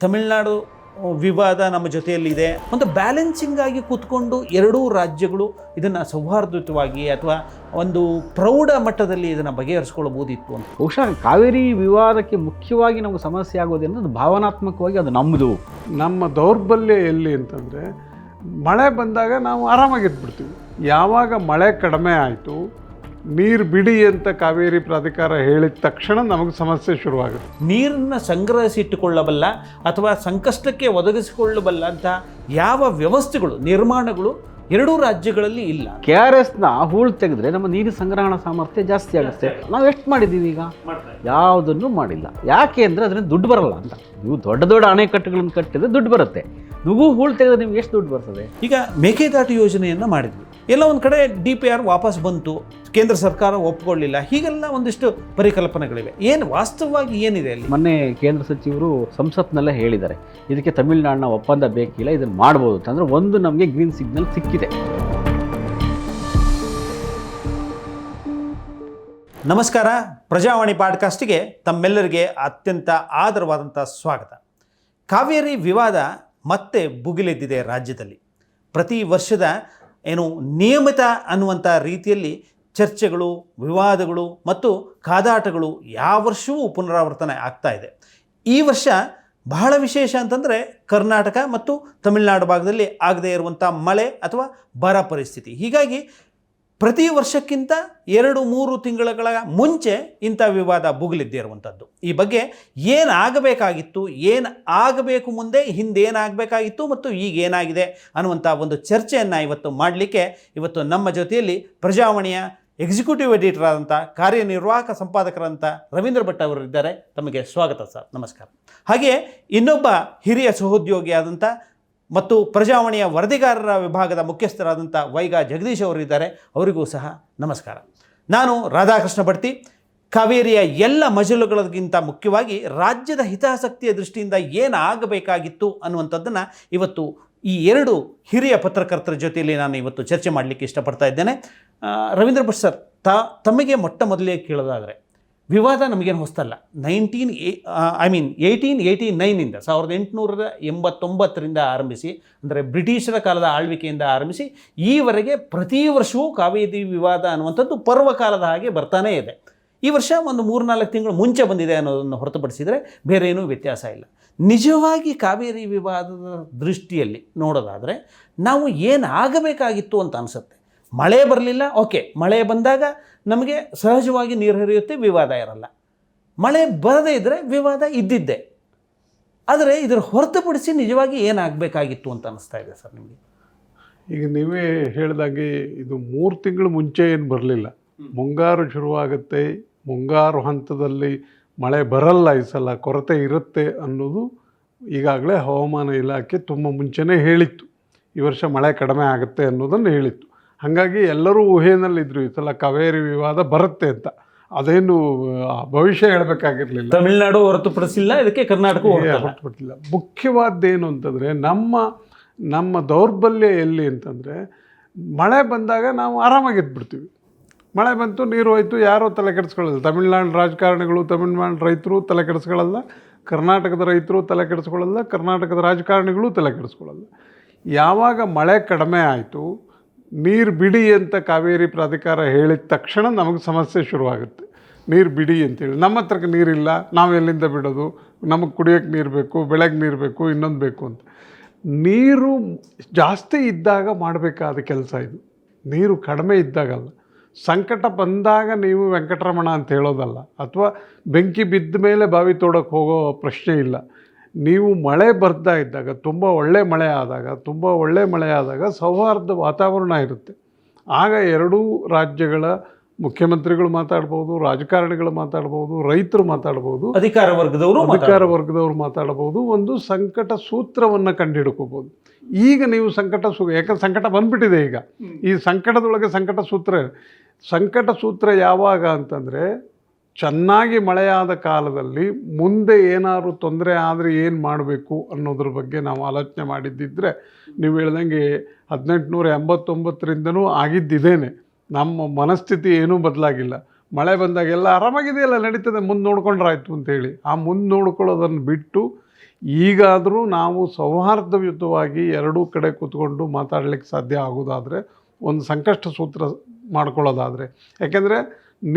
ತಮಿಳುನಾಡು ವಿವಾದ ನಮ್ಮ ಜೊತೆಯಲ್ಲಿದೆ. ಒಂದು ಬ್ಯಾಲೆನ್ಸಿಂಗ್ ಆಗಿ ಕೂತ್ಕೊಂಡು ಎರಡೂ ರಾಜ್ಯಗಳು ಇದನ್ನು ಸೌಹಾರ್ದಯುತವಾಗಿ ಅಥವಾ ಒಂದು ಪ್ರೌಢ ಮಟ್ಟದಲ್ಲಿ ಇದನ್ನು ಬಗೆಹರಿಸ್ಕೊಳ್ಬೋದಿತ್ತು ಅಂತ. ಬಹುಶಃ ಕಾವೇರಿ ವಿವಾದಕ್ಕೆ ಮುಖ್ಯವಾಗಿ ನಮಗೆ ಸಮಸ್ಯೆ ಆಗೋದೇನಂದ್ರೆ ಭಾವನಾತ್ಮಕವಾಗಿ ಅದು ನಮ್ಮದು. ನಮ್ಮ ದೌರ್ಬಲ್ಯ ಎಲ್ಲಿ ಅಂತಂದರೆ ಮಳೆ ಬಂದಾಗ ನಾವು ಆರಾಮಾಗಿದ್ಬಿಡ್ತೀವಿ. ಯಾವಾಗ ಮಳೆ ಕಡಿಮೆ ಆಯಿತು, ನೀರು ಬಿಡಿ ಅಂತ ಕಾವೇರಿ ಪ್ರಾಧಿಕಾರ ಹೇಳಿದ ತಕ್ಷಣ ನಮಗೆ ಸಮಸ್ಯೆ ಶುರುವಾಗುತ್ತೆ. ನೀರನ್ನು ಸಂಗ್ರಹಿಸಿಟ್ಟುಕೊಳ್ಳಬಲ್ಲ ಅಥವಾ ಸಂಕಷ್ಟಕ್ಕೆ ಒದಗಿಸಿಕೊಳ್ಳಬಲ್ಲ ಅಂತ ಯಾವ ವ್ಯವಸ್ಥೆಗಳು ನಿರ್ಮಾಣಗಳು ಎರಡೂ ರಾಜ್ಯಗಳಲ್ಲಿ ಇಲ್ಲ. KRSನ ಹೂಳು ತೆಗೆದ್ರೆ ನಮ್ಮ ನೀರಿನ ಸಂಗ್ರಹಣಾ ಸಾಮರ್ಥ್ಯ ಜಾಸ್ತಿ ಆಗುತ್ತೆ. ನಾವು ಎಷ್ಟು ಮಾಡಿದ್ದೀವಿ ಈಗ? ಯಾವುದನ್ನು ಮಾಡಿಲ್ಲ. ಯಾಕೆ ಅಂದರೆ ಅದರಿಂದ ದುಡ್ಡು ಬರಲ್ಲ ಅಂತ. ನೀವು ದೊಡ್ಡ ದೊಡ್ಡ ಅಣೆಕಟ್ಟುಗಳನ್ನು ಕಟ್ಟಿದ್ರೆ ದುಡ್ಡು ಬರುತ್ತೆ. ನೀವು ಹೂಳು ತೆಗೆದ್ರೆ ನಿಮ್ಗೆ ಎಷ್ಟು ದುಡ್ಡು ಬರ್ತದೆ? ಈಗ ಮೇಕೆದಾಟು ಯೋಜನೆಯನ್ನು ಮಾಡಿದ್ವಿ, ಎಲ್ಲ ಒಂದು ಕಡೆ DPR ವಾಪಸ್ ಬಂತು, ಕೇಂದ್ರ ಸರ್ಕಾರ ಒಪ್ಪಿಕೊಳ್ಳಿಲ್ಲ. ಹೀಗೆಲ್ಲ ಒಂದಿಷ್ಟು ಪರಿಕಲ್ಪನೆಗಳಿವೆ. ಏನು ವಾಸ್ತವವಾಗಿ ಏನಿದೆ ಅಲ್ಲಿ? ಮೊನ್ನೆ ಕೇಂದ್ರ ಸಚಿವರು ಸಂಸತ್ನಲ್ಲೇ ಹೇಳಿದ್ದಾರೆ, ಇದಕ್ಕೆ ತಮಿಳುನಾಡಿನ ಒಪ್ಪಂದ ಬೇಕಿಲ್ಲ, ಇದನ್ನು ಮಾಡ್ಬೋದು ಅಂತಂದರೆ ಒಂದು ನಮಗೆ ಗ್ರೀನ್ ಸಿಗ್ನಲ್ ಸಿಕ್ಕಿದೆ. ನಮಸ್ಕಾರ, ಪ್ರಜಾವಾಣಿ ಪಾಡ್ಕಾಸ್ಟಿಗೆ ತಮ್ಮೆಲ್ಲರಿಗೆ ಅತ್ಯಂತ ಆದರವಾದಂಥ ಸ್ವಾಗತ. ಕಾವೇರಿ ವಿವಾದ ಮತ್ತೆ ಭುಗಿಲೆದ್ದಿದೆ ರಾಜ್ಯದಲ್ಲಿ. ಪ್ರತಿ ವರ್ಷದ ನಿಯಮಿತ ಅನ್ನುವಂಥ ರೀತಿಯಲ್ಲಿ ಚರ್ಚೆಗಳು, ವಿವಾದಗಳು ಮತ್ತು ಕಾದಾಟಗಳು ಯಾವ ವರ್ಷವೂ ಪುನರಾವರ್ತನೆ ಆಗ್ತಾ ಇದೆ. ಈ ವರ್ಷ ಬಹಳ ವಿಶೇಷ ಅಂತಂದರೆ ಕರ್ನಾಟಕ ಮತ್ತು ತಮಿಳುನಾಡು ಭಾಗದಲ್ಲಿ ಆಗದೇ ಇರುವಂಥ ಮಳೆ ಅಥವಾ ಬರ ಪರಿಸ್ಥಿತಿ. ಹೀಗಾಗಿ ಪ್ರತಿ ವರ್ಷಕ್ಕಿಂತ 2-3 ತಿಂಗಳ ಮುಂಚೆ ಇಂಥ ವಿವಾದ ಭುಗಿಲಿದ್ದೇ ಇರುವಂಥದ್ದು. ಈ ಬಗ್ಗೆ ಏನಾಗಬೇಕಾಗಿತ್ತು, ಏನು ಆಗಬೇಕು, ಮುಂದೆ ಹಿಂದೇನಾಗಬೇಕಾಗಿತ್ತು ಮತ್ತು ಈಗ ಏನಾಗಿದೆ ಅನ್ನುವಂಥ ಒಂದು ಚರ್ಚೆಯನ್ನು ಇವತ್ತು ಮಾಡಲಿಕ್ಕೆ ನಮ್ಮ ಜೊತೆಯಲ್ಲಿ ಪ್ರಜಾವಾಣಿಯ ಎಕ್ಸಿಕ್ಯೂಟಿವ್ ಎಡಿಟರ್ ಆದಂಥ ಕಾರ್ಯನಿರ್ವಾಹಕ ಸಂಪಾದಕರಂಥ ರವೀಂದ್ರ ಭಟ್ ಅವರಿದ್ದಾರೆ. ತಮಗೆ ಸ್ವಾಗತ ಸರ್. ನಮಸ್ಕಾರ. ಹಾಗೆಯೇ ಇನ್ನೊಬ್ಬ ಹಿರಿಯ ಸಹೋದ್ಯೋಗಿಯಾದಂಥ ಮತ್ತು ಪ್ರಜಾವಾಣಿಯ ವರದಿಗಾರರ ವಿಭಾಗದ ಮುಖ್ಯಸ್ಥರಾದಂಥ ವೈಗಾ ಜಗದೀಶ್ ಅವರಿದ್ದಾರೆ. ಅವರಿಗೂ ಸಹ ನಮಸ್ಕಾರ. ನಾನು ರಾಧಾಕೃಷ್ಣ ಬಡ್ತಿ. ಕಾವೇರಿಯ ಎಲ್ಲ ಮಜಲುಗಳಿಗಿಂತ ಮುಖ್ಯವಾಗಿ ರಾಜ್ಯದ ಹಿತಾಸಕ್ತಿಯ ದೃಷ್ಟಿಯಿಂದ ಏನಾಗಬೇಕಾಗಿತ್ತು ಅನ್ನುವಂಥದ್ದನ್ನು ಇವತ್ತು ಈ ಎರಡು ಹಿರಿಯ ಪತ್ರಕರ್ತರ ಜೊತೆಯಲ್ಲಿ ನಾನು ಇವತ್ತು ಚರ್ಚೆ ಮಾಡಲಿಕ್ಕೆ ಇಷ್ಟಪಡ್ತಾ ಇದ್ದೇನೆ. ರವೀಂದ್ರ ಭಟ್ ಸರ್, ತಮಗೆ ಮೊಟ್ಟ ಮೊದಲೇ ಕೇಳೋದಾದರೆ, ವಿವಾದ ನಮಗೇನು ಹೊಸ್ತಲ್ಲ. 1889 1889 ಆರಂಭಿಸಿ, ಅಂದರೆ ಬ್ರಿಟಿಷರ ಕಾಲದ ಆಳ್ವಿಕೆಯಿಂದ ಆರಂಭಿಸಿ ಈವರೆಗೆ ಪ್ರತಿ ವರ್ಷವೂ ಕಾವೇರಿ ವಿವಾದ ಅನ್ನುವಂಥದ್ದು ಪರ್ವಕಾಲದ ಹಾಗೆ ಬರ್ತಾನೇ ಇದೆ. ಈ ವರ್ಷ ಒಂದು 3-4 ತಿಂಗಳು ಮುಂಚೆ ಬಂದಿದೆ ಅನ್ನೋದನ್ನು ಹೊರತುಪಡಿಸಿದರೆ ಬೇರೆ ಏನೂ ವ್ಯತ್ಯಾಸ ಇಲ್ಲ. ನಿಜವಾಗಿ ಕಾವೇರಿ ವಿವಾದದ ದೃಷ್ಟಿಯಲ್ಲಿ ನೋಡೋದಾದರೆ ನಾವು ಏನಾಗಬೇಕಾಗಿತ್ತು ಅಂತ ಅನಿಸುತ್ತೆ. ಮಳೆ ಬರಲಿಲ್ಲ, ಓಕೆ, ಮಳೆ ಬಂದಾಗ ನಮಗೆ ಸಹಜವಾಗಿ ನೀರು ಹರಿಯುತ್ತೆ, ವಿವಾದ ಇರಲ್ಲ. ಮಳೆ ಬರದೇ ಇದ್ದರೆ ವಿವಾದ ಇದ್ದಿದ್ದೆ. ಆದರೆ ಇದರ ಹೊರತುಪಡಿಸಿ ನಿಜವಾಗಿ ಏನಾಗಬೇಕಾಗಿತ್ತು ಅಂತ ಅನಿಸ್ತಾ ಇದೆ ಸರ್ ನಿಮಗೆ? ಈಗ ನೀವೇ ಹೇಳಿದಾಗೆ ಇದು 3 ತಿಂಗಳು ಮುಂಚೆ ಏನು ಬರಲಿಲ್ಲ. ಮುಂಗಾರು ಶುರುವಾಗುತ್ತೆ, ಮುಂಗಾರು ಹಂತದಲ್ಲಿ ಮಳೆ ಬರಲ್ಲ, ಈ ಸಲ ಕೊರತೆ ಇರುತ್ತೆ ಅನ್ನೋದು ಈಗಾಗಲೇ ಹವಾಮಾನ ಇಲಾಖೆ ತುಂಬ ಮುಂಚೆನೇ ಹೇಳಿತ್ತು. ಈ ವರ್ಷ ಮಳೆ ಕಡಿಮೆ ಆಗುತ್ತೆ ಅನ್ನೋದನ್ನು ಹೇಳಿತ್ತು. ಹಾಗಾಗಿ ಎಲ್ಲರೂ ಊಹೆಯಲ್ಲಿದ್ದರು ಈ ಸಲ ಕಾವೇರಿ ವಿವಾದ ಬರುತ್ತೆ ಅಂತ. ಅದೇನು ಭವಿಷ್ಯ ಹೇಳಬೇಕಾಗಿರಲಿಲ್ಲ. ತಮಿಳುನಾಡು ಹೊರತುಪಡಿಸಿಲ್ಲ, ಇದಕ್ಕೆ ಕರ್ನಾಟಕ ಹೊರತುಪಡಿಸಿಲ್ಲ. ಮುಖ್ಯವಾದ್ದೇನು ಅಂತಂದರೆ ನಮ್ಮ ದೌರ್ಬಲ್ಯ ಎಲ್ಲಿ ಅಂತಂದರೆ ಮಳೆ ಬಂದಾಗ ನಾವು ಆರಾಮಾಗಿದ್ಬಿಡ್ತೀವಿ. ಮಳೆ ಬಂತು, ನೀರು ಹೋಯ್ತು, ಯಾರೂ ತಲೆ ಕೆಡಿಸ್ಕೊಳ್ಳಲ್ಲ. ತಮಿಳ್ನಾಡು ರಾಜಕಾರಣಿಗಳು, ತಮಿಳ್ನಾಡು ರೈತರು ತಲೆ ಕೆಡಿಸ್ಕೊಳ್ಳಲ್ಲ, ಕರ್ನಾಟಕದ ರೈತರು ತಲೆ ಕೆಡಿಸ್ಕೊಳ್ಳಲ್ಲ, ಕರ್ನಾಟಕದ ರಾಜಕಾರಣಿಗಳು ತಲೆ ಕೆಡಿಸ್ಕೊಳ್ಳಲ್ಲ. ಯಾವಾಗ ಮಳೆ ಕಡಿಮೆ ಆಯಿತು, ನೀರು ಬಿಡಿ ಅಂತ ಕಾವೇರಿ ಪ್ರಾಧಿಕಾರ ಹೇಳಿದ ತಕ್ಷಣ ನಮಗೆ ಸಮಸ್ಯೆ ಶುರುವಾಗುತ್ತೆ. ನೀರು ಬಿಡಿ ಅಂತೇಳಿ ನಮ್ಮ ಹತ್ರಕ್ಕೆ ನೀರಿಲ್ಲ, ನಾವು ಎಲ್ಲಿಂದ ಬಿಡೋದು, ನಮಗೆ ಕುಡಿಯೋಕ್ಕೆ ನೀರು ಬೇಕು, ಬೆಳೆಗೆ ನೀರು ಬೇಕು, ಇನ್ನೊಂದು ಬೇಕು ಅಂತ. ನೀರು ಜಾಸ್ತಿ ಇದ್ದಾಗ ಮಾಡಬೇಕಾದ ಕೆಲಸ ಇದು. ನೀರು ಕಡಿಮೆ ಇದ್ದಾಗಲ್ಲ. ಸಂಕಟ ಬಂದಾಗ ನೀವು ವೆಂಕಟರಮಣ ಅಂತ ಹೇಳೋದಲ್ಲ, ಅಥವಾ ಬೆಂಕಿ ಬಿದ್ದ ಮೇಲೆ ಬಾವಿ ತೋಡೋಕ್ಕೆ ಹೋಗೋ ಪ್ರಶ್ನೆ ಇಲ್ಲ. ನೀವು ಮಳೆ ಬರ್ತಾ ಇದ್ದಾಗ, ತುಂಬ ಒಳ್ಳೆ ಮಳೆ ಆದಾಗ ಸೌಹಾರ್ದ ವಾತಾವರಣ ಇರುತ್ತೆ. ಆಗ ಎರಡೂ ರಾಜ್ಯಗಳ ಮುಖ್ಯಮಂತ್ರಿಗಳು ಮಾತಾಡ್ಬೋದು, ರಾಜಕಾರಣಿಗಳು ಮಾತಾಡ್ಬೋದು, ರೈತರು ಮಾತಾಡ್ಬೋದು, ಅಧಿಕಾರ ವರ್ಗದವರು ಮಾತಾಡ್ಬೋದು, ಒಂದು ಸಂಕಟ ಸೂತ್ರವನ್ನು ಕಂಡುಹಿಡ್ಕೋಬೋದು. ಈಗ ನೀವು ಯಾಕಂದ್ರೆ ಸಂಕಟ ಬಂದ್ಬಿಟ್ಟಿದೆ. ಈಗ ಈ ಸಂಕಟದೊಳಗೆ ಸಂಕಟ ಸೂತ್ರ ಯಾವಾಗ ಅಂತಂದರೆ, ಚೆನ್ನಾಗಿ ಮಳೆಯಾದ ಕಾಲದಲ್ಲಿ ಮುಂದೆ ಏನಾದ್ರು ತೊಂದರೆ ಆದರೆ ಏನು ಮಾಡಬೇಕು ಅನ್ನೋದ್ರ ಬಗ್ಗೆ ನಾವು ಆಲೋಚನೆ ಮಾಡಿದ್ದಿದ್ರೆ, ನೀವು ಹೇಳ್ದಂಗೆ 1889ರಿಂದನೂ ಆಗಿದ್ದಿದ್ದೇನೆ. ನಮ್ಮ ಮನಸ್ಥಿತಿ ಏನೂ ಬದಲಾಗಿಲ್ಲ. ಮಳೆ ಬಂದಾಗೆಲ್ಲ ಆರಾಮಾಗಿದೆಯಲ್ಲ, ನಡೀತದೆ, ಮುಂದೆ ನೋಡ್ಕೊಂಡ್ರಾಯ್ತು ಅಂತೇಳಿ. ಆ ಮುಂದೆ ನೋಡ್ಕೊಳ್ಳೋದನ್ನು ಬಿಟ್ಟು ಈಗಾದರೂ ನಾವು ಸೌಹಾರ್ದಯುತವಾಗಿ ಎರಡೂ ಕಡೆ ಕೂತ್ಕೊಂಡು ಮಾತಾಡಲಿಕ್ಕೆ ಸಾಧ್ಯ ಆಗೋದಾದರೆ, ಒಂದು ಸಂಕಷ್ಟ ಸೂತ್ರ ಮಾಡ್ಕೊಳ್ಳೋದಾದರೆ, ಯಾಕೆಂದರೆ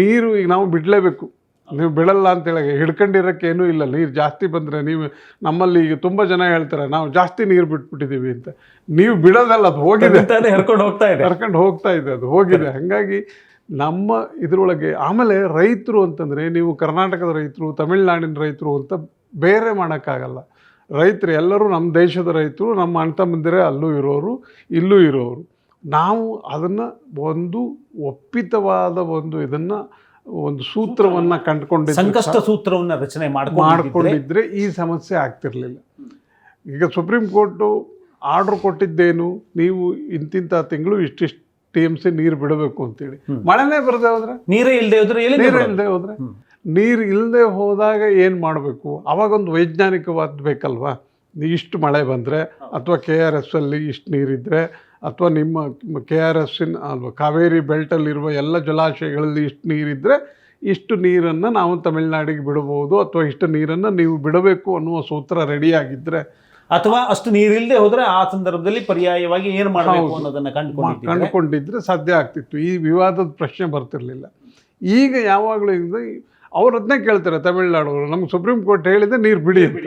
ನೀರು ಈಗ ನಾವು ಬಿಡಲೇಬೇಕು. ನೀವು ಬಿಡಲ್ಲ ಅಂತೇಳಿ ಹಿಡ್ಕೊಂಡಿರೋಕ್ಕೆ ಏನೂ ಇಲ್ಲ. ನೀರು ಜಾಸ್ತಿ ಬಂದರೆ ನೀವು, ನಮ್ಮಲ್ಲಿ ಈಗ ತುಂಬ ಜನ ಹೇಳ್ತಾರೆ ನಾವು ಜಾಸ್ತಿ ನೀರು ಬಿಟ್ಬಿಟ್ಟಿದ್ದೀವಿ ಅಂತ. ನೀವು ಬಿಡೋದಲ್ಲ, ಅದು ಹೋಗಿದೆ, ಹರ್ಕೊಂಡು ಹೋಗ್ತಾ ಇದೆ, ಅದು ಹೋಗಿದೆ. ಹಾಗಾಗಿ ನಮ್ಮ ಇದರೊಳಗೆ ಆಮೇಲೆ ರೈತರು ಅಂತಂದರೆ, ನೀವು ಕರ್ನಾಟಕದ ರೈತರು, ತಮಿಳ್ನಾಡಿನ ರೈತರು ಅಂತ ಬೇರೆ ಮಾಡೋಕ್ಕಾಗಲ್ಲ. ರೈತರು ಎಲ್ಲರೂ ನಮ್ಮ ದೇಶದ ರೈತರು, ನಮ್ಮ ಅಣ್ಣ ತಮ್ಮಂದಿರೇ ಅಲ್ಲೂ ಇರೋರು ಇಲ್ಲೂ ಇರೋರು. ನಾವು ಅದನ್ನು ಒಂದು ಒಪ್ಪಿತವಾದ ಒಂದು ಸೂತ್ರವನ್ನು ಕಂಡುಕೊಂಡಿದ್ದರೆ, ಸಂಕಷ್ಟ ಸೂತ್ರವನ್ನು ರಚನೆ ಮಾಡಿಕೊಂಡಿದ್ರೆ ಈ ಸಮಸ್ಯೆ ಆಗ್ತಿರ್ಲಿಲ್ಲ. ಈಗ ಸುಪ್ರೀಂ ಕೋರ್ಟು ಆರ್ಡ್ರ್ ಕೊಟ್ಟಿದ್ದೇನು, ನೀವು ಇಂತಿಂಥ ತಿಂಗಳು ಇಷ್ಟಿಷ್ಟು TMC ನೀರು ಬಿಡಬೇಕು ಅಂತೇಳಿ. ಮಳೆನೇ ಬರದೆ ಹೋದ್ರೆ, ನೀರೇ ಇಲ್ಲದೆ ಹೋದ್ರೆ, ನೀರು ಇಲ್ಲದೆ ಹೋದಾಗ ಏನು ಮಾಡಬೇಕು? ಅವಾಗೊಂದು ವೈಜ್ಞಾನಿಕವಾದ ಬೇಕಲ್ವಾ? ಇಷ್ಟು ಮಳೆ ಬಂದರೆ, ಅಥವಾ KRSಲ್ಲಿ ಇಷ್ಟು ನೀರಿದ್ದರೆ, ಅಥವಾ ನಿಮ್ಮ KRSನ ಅಲ್ವಾ ಕಾವೇರಿ ಬೆಲ್ಟಲ್ಲಿರುವ ಎಲ್ಲ ಜಲಾಶಯಗಳಲ್ಲಿ ಇಷ್ಟು ನೀರಿದ್ದರೆ ಇಷ್ಟು ನೀರನ್ನು ನಾವು ತಮಿಳ್ನಾಡಿಗೆ ಬಿಡಬಹುದು, ಅಥವಾ ಇಷ್ಟು ನೀರನ್ನು ನೀವು ಬಿಡಬೇಕು ಅನ್ನುವ ಸೂತ್ರ ರೆಡಿಯಾಗಿದ್ದರೆ, ಅಥವಾ ಅಷ್ಟು ನೀರಿಲ್ಲದೆ ಹೋದರೆ ಆ ಸಂದರ್ಭದಲ್ಲಿ ಪರ್ಯಾಯವಾಗಿ ಏನು ಮಾಡಬೇಕು ಅನ್ನೋದನ್ನು ಕಂಡುಕೊಂಡಿದ್ರೆ ಸಾಧ್ಯ ಆಗ್ತಿತ್ತು. ಈ ವಿವಾದದ ಪ್ರಶ್ನೆ ಬರ್ತಿರ್ಲಿಲ್ಲ. ಈಗ ಯಾವಾಗಲೂ ಅವ್ರು ಅದನ್ನೇ ಕೇಳ್ತಾರೆ ತಮಿಳ್ನಾಡವರು, ನಮ್ಗೆ ಸುಪ್ರೀಂ ಕೋರ್ಟ್ ಹೇಳಿದೆ ನೀರು ಬಿಡಿ ಅಂತ.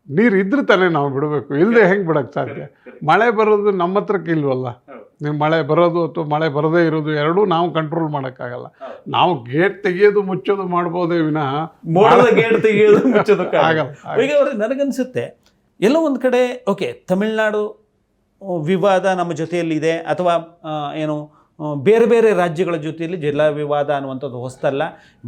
ನೀರು ಇದ್ರೆ ತಾನೇ ನಾವು ಬಿಡಬೇಕು, ಇಲ್ಲದೆ ಹೆಂಗೆ ಬಿಡೋಕ್ಕೆ ಸಾಧ್ಯ? ಮಳೆ ಬರೋದು ನಮ್ಮ ಹತ್ರಕ್ಕೆ ಇಲ್ವಲ್ಲ. ನೀವು ಮಳೆ ಬರೋದು ಅಥವಾ ಮಳೆ ಬರದೇ ಇರೋದು ಎರಡೂ ನಾವು ಕಂಟ್ರೋಲ್ ಮಾಡೋಕ್ಕಾಗಲ್ಲ. ನಾವು ಗೇಟ್ ತೆಗೆಯೋದು ಮುಚ್ಚೋದು ಮಾಡ್ಬೋದೇ ವಿನಃ ಗೇಟ್ ತೆಗೆಯೋದು ಮುಚ್ಚೋದಕ್ಕಾಗಲ್ಲ. ಈಗ ನನಗನ್ಸುತ್ತೆ ಎಲ್ಲೋ ಒಂದು ಕಡೆ ಓಕೆ, ತಮಿಳ್ನಾಡು ವಿವಾದ ನಮ್ಮ ಜೊತೆಯಲ್ಲಿದೆ, ಅಥವಾ ಏನು ಬೇರೆ ಬೇರೆ ರಾಜ್ಯಗಳ ಜೊತೆಯಲ್ಲಿ ಜಲ ವಿವಾದ ಅನ್ನುವಂಥದ್ದು ಹೊಸ್ತಲ್ಲ.